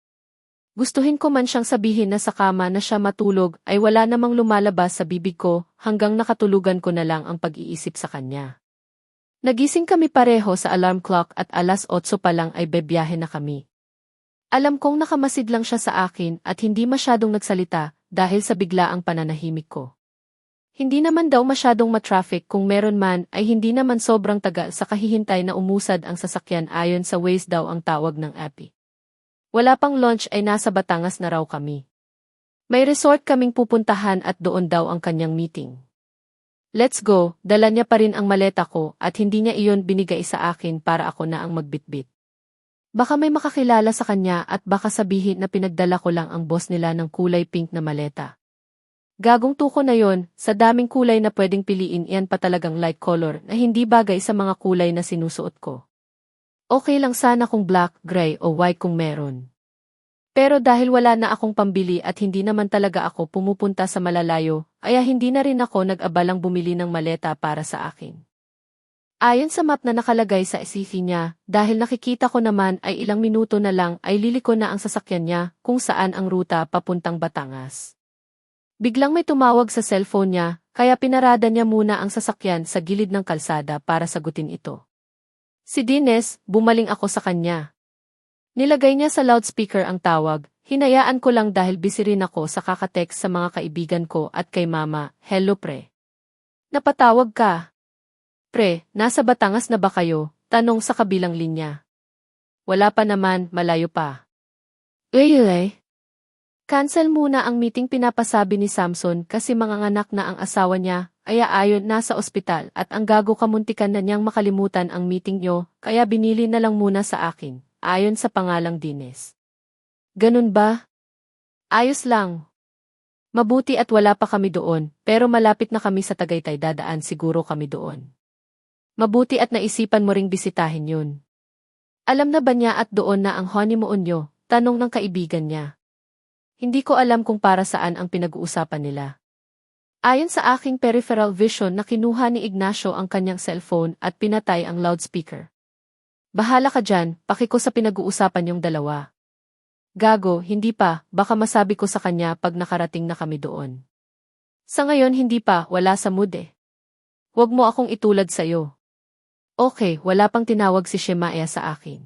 Gustuhin ko man siyang sabihin na sa kama na siya matulog ay wala namang lumalabas sa bibig ko hanggang nakatulugan ko na lang ang pag-iisip sa kanya. Nagising kami pareho sa alarm clock at alas 8 pa lang ay bebiyahe na kami. Alam kong nakamasid lang siya sa akin at hindi masyadong nagsalita dahil sa biglaang pananahimik ko. Hindi naman daw masyadong matraffic kung meron man ay hindi naman sobrang tagal sa kahihintay na umusad ang sasakyan ayon sa Waze daw ang tawag ng app. Wala pang launch ay nasa Batangas na raw kami. May resort kaming pupuntahan at doon daw ang kanyang meeting. Let's go, dala niya pa rin ang maleta ko at hindi niya iyon binigay sa akin para ako na ang magbitbit. Baka may makakilala sa kanya at baka sabihin na pinagdala ko lang ang boss nila ng kulay pink na maleta. Gagong tuko na yon, sa daming kulay na pwedeng piliin iyan pa talagang light color na hindi bagay sa mga kulay na sinusuot ko. Okay lang sana kung black, gray o white kung meron. Pero dahil wala na akong pambili at hindi naman talaga ako pumupunta sa malalayo, ay hindi na rin ako nag-abalang bumili ng maleta para sa akin. Ayon sa map na nakalagay sa isifi niya, dahil nakikita ko naman ay ilang minuto na lang ay liliko na ang sasakyan niya kung saan ang ruta papuntang Batangas. Biglang may tumawag sa cellphone niya, kaya pinarada niya muna ang sasakyan sa gilid ng kalsada para sagutin ito. Si Dines, bumaling ako sa kanya. Nilagay niya sa loudspeaker ang tawag, hinayaan ko lang dahil busy rin ako sa kakatext sa mga kaibigan ko at kay mama, hello pre. Napatawag ka? Pre, nasa Batangas na ba kayo? Tanong sa kabilang linya. Wala pa naman, malayo pa. Cancel muna ang meeting pinapasabi ni Samson kasi manganganak na ang asawa niya, ay ayon nasa ospital at ang gago kamuntikan na niyang makalimutan ang meeting nyo, kaya binili na lang muna sa akin. ayon sa pangalang Dines. Ganun ba? Ayos lang. Mabuti at wala pa kami doon, pero malapit na kami sa Tagaytay, dadaan siguro kami doon. Mabuti at naisipan mo ring bisitahin yun. Alam na ba niya at doon na ang honeymoon nyo? Tanong ng kaibigan niya. Hindi ko alam kung para saan ang pinag-uusapan nila. Ayon sa aking peripheral vision na kinuha ni Ignacio ang kanyang cellphone at pinatay ang loudspeaker. Bahala ka dyan, paki ko sa pinag-uusapan yung dalawa. Gago, hindi pa, baka masabi ko sa kanya pag nakarating na kami doon. Sa ngayon hindi pa, wala sa mood eh. Huwag mo akong itulad sa'yo. Okay, wala pang tinawag si Shemaya sa akin.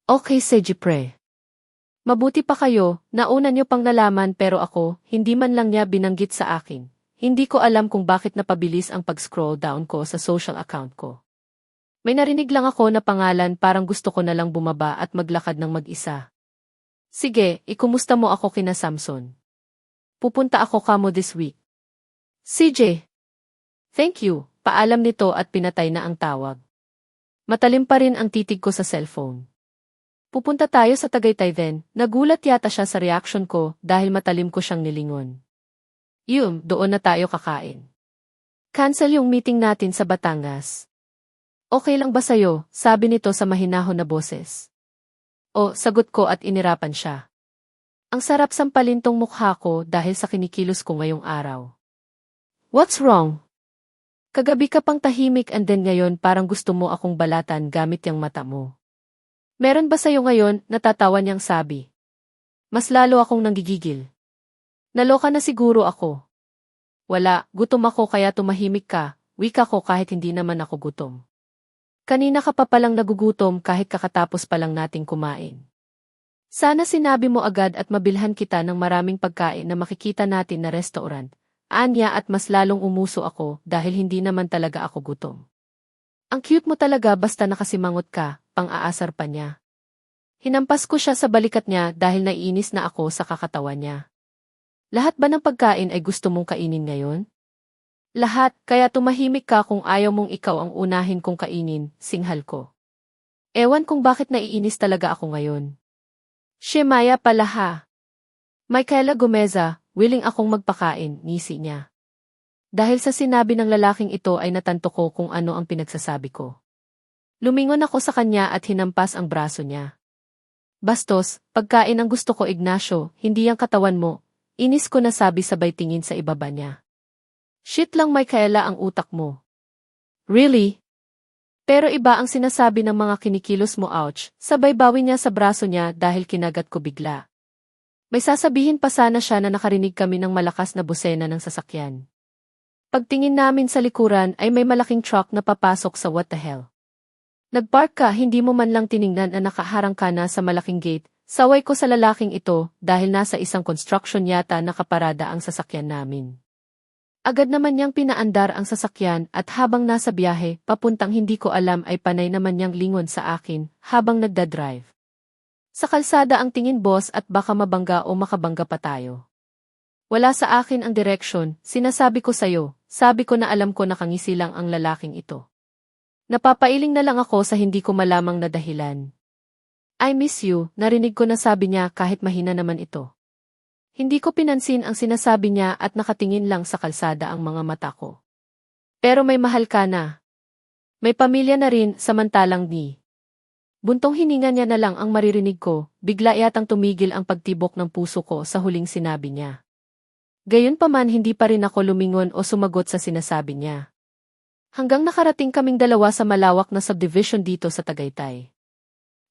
Okay, Sejipre. Mabuti pa kayo, nauna niyo pang nalaman pero ako, hindi man lang niya binanggit sa akin. Hindi ko alam kung bakit napabilis ang pag-scroll down ko sa social account ko. May narinig lang ako na pangalan, parang gusto ko na lang bumaba at maglakad ng mag-isa. Sige, ikumusta mo ako kina Samson. Pupunta ako kamo this week. CJ. Thank you, paalam nito at pinatay na ang tawag. Matalim pa rin ang titig ko sa cellphone. Pupunta tayo sa Tagaytay then, nagulat yata siya sa reaction ko dahil matalim ko siyang nilingon. Doon na tayo kakain. Cancel yung meeting natin sa Batangas. Okay lang ba sa'yo? Sabi nito sa mahinahon na boses. Sagot ko at inirapan siya. Ang sarap sampalin tong mukha ko dahil sa kinikilos ko ngayong araw. What's wrong? Kagabi ka pang tahimik and then ngayon parang gusto mo akong balatan gamit yung mata mo. Meron ba sa'yo ngayon? Natatawa niyang sabi. Mas lalo akong nanggigigil. Naloka na siguro ako. Wala, gutom ako kaya tumahimik ka, wika ko kahit hindi naman ako gutom. Kanina ka pa palang nagugutom kahit kakatapos pa lang nating kumain. Sana sinabi mo agad at mabilhan kita ng maraming pagkain na makikita natin na restaurant. Anya at mas lalong umuso ako dahil hindi naman talaga ako gutom. Ang cute mo talaga basta nakasimangot ka, pang-aasar pa niya. Hinampas ko siya sa balikat niya dahil naiinis na ako sa kakatawa niya. Lahat ba ng pagkain ay gusto mong kainin ngayon? Lahat, kaya tumahimik ka kung ayaw mong ikaw ang unahin kong kainin, singhal ko. Ewan kung bakit naiinis talaga ako ngayon. Shemaya pala ha. Michaela Gomeza, willing akong magpakain, ngisi niya. Dahil sa sinabi ng lalaking ito ay natanto ko kung ano ang pinagsasabi ko. Lumingon ako sa kanya at hinampas ang braso niya. Bastos, pagkain ang gusto ko Ignacio, hindi ang katawan mo. Inis ko na sabi sabay tingin sa ibaba niya. Shit lang Michaela ang utak mo. Really? Pero iba ang sinasabi ng mga kinikilos mo ouch, sabay bawi niya sa braso niya dahil kinagat ko bigla. May sasabihin pa sana siya na nakarinig kami ng malakas na busena ng sasakyan. Pagtingin namin sa likuran ay may malaking truck na papasok sa what the hell. Nagpark ka hindi mo man lang tiningnan na nakaharang ka na sa malaking gate, saway ko sa lalaking ito dahil nasa isang construction yata nakaparada ang sasakyan namin. Agad naman niyang pinaandar ang sasakyan at habang nasa biyahe, papuntang hindi ko alam ay panay naman niyang lingon sa akin habang nagdadrive. Sa kalsada ang tingin boss at baka mabangga o makabangga pa tayo. Wala sa akin ang direksyon, sinasabi ko sa'yo, sabi ko na alam ko nakangisi lang ang lalaking ito. Napapailing na lang ako sa hindi ko malamang na dahilan. I miss you, narinig ko na sabi niya kahit mahina naman ito. Hindi ko pinansin ang sinasabi niya at nakatingin lang sa kalsada ang mga mata ko. Pero may mahal ka na. May pamilya na rin samantalang ni. Buntong hininga niya na lang ang maririnig ko, bigla yatang tumigil ang pagtibok ng puso ko sa huling sinabi niya. Gayunpaman hindi pa rin ako lumingon o sumagot sa sinasabi niya. Hanggang nakarating kaming dalawa sa malawak na subdivision dito sa Tagaytay.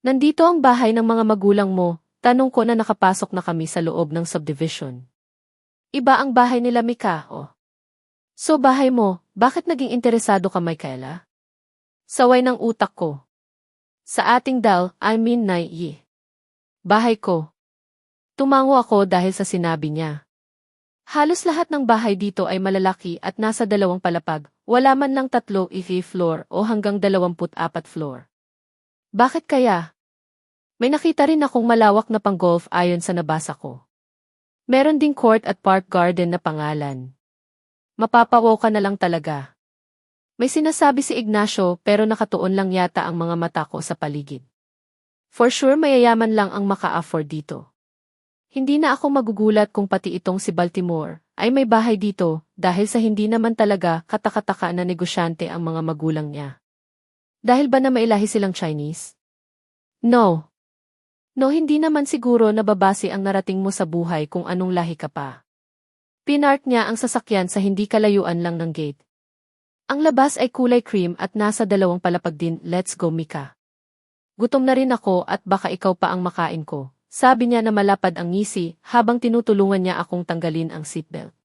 Nandito ang bahay ng mga magulang mo. Tanong ko na nakapasok na kami sa loob ng subdivision. Iba ang bahay nila Mika, oh. So bahay mo, bakit naging interesado ka Michaela? Saway ng utak ko. Sa ating bahay ko. Tumango ako dahil sa sinabi niya. Halos lahat ng bahay dito ay malalaki at nasa 2 palapag, wala man lang 3 floor o hanggang 24 floor. Bakit kaya? May nakita rin akong malawak na pang-golf ayon sa nabasa ko. Meron ding court at park garden na pangalan. Mapapawo ka na lang talaga. May sinasabi si Ignacio pero nakatuon lang yata ang mga mata ko sa paligid. For sure mayayaman lang ang maka-afford dito. Hindi na ako magugulat kung pati itong si Baltimore ay may bahay dito dahil sa hindi naman talaga katakataka na negosyante ang mga magulang niya. Dahil ba na mailahi silang Chinese? No. No, hindi naman siguro nababase ang narating mo sa buhay kung anong lahi ka pa. Pinark niya ang sasakyan sa hindi kalayuan lang ng gate. Ang labas ay kulay cream at nasa 2 palapag din. Let's go, Mika. Gutom na rin ako at baka ikaw pa ang makain ko. Sabi niya na malapad ang ngisi habang tinutulungan niya akong tanggalin ang seatbelt.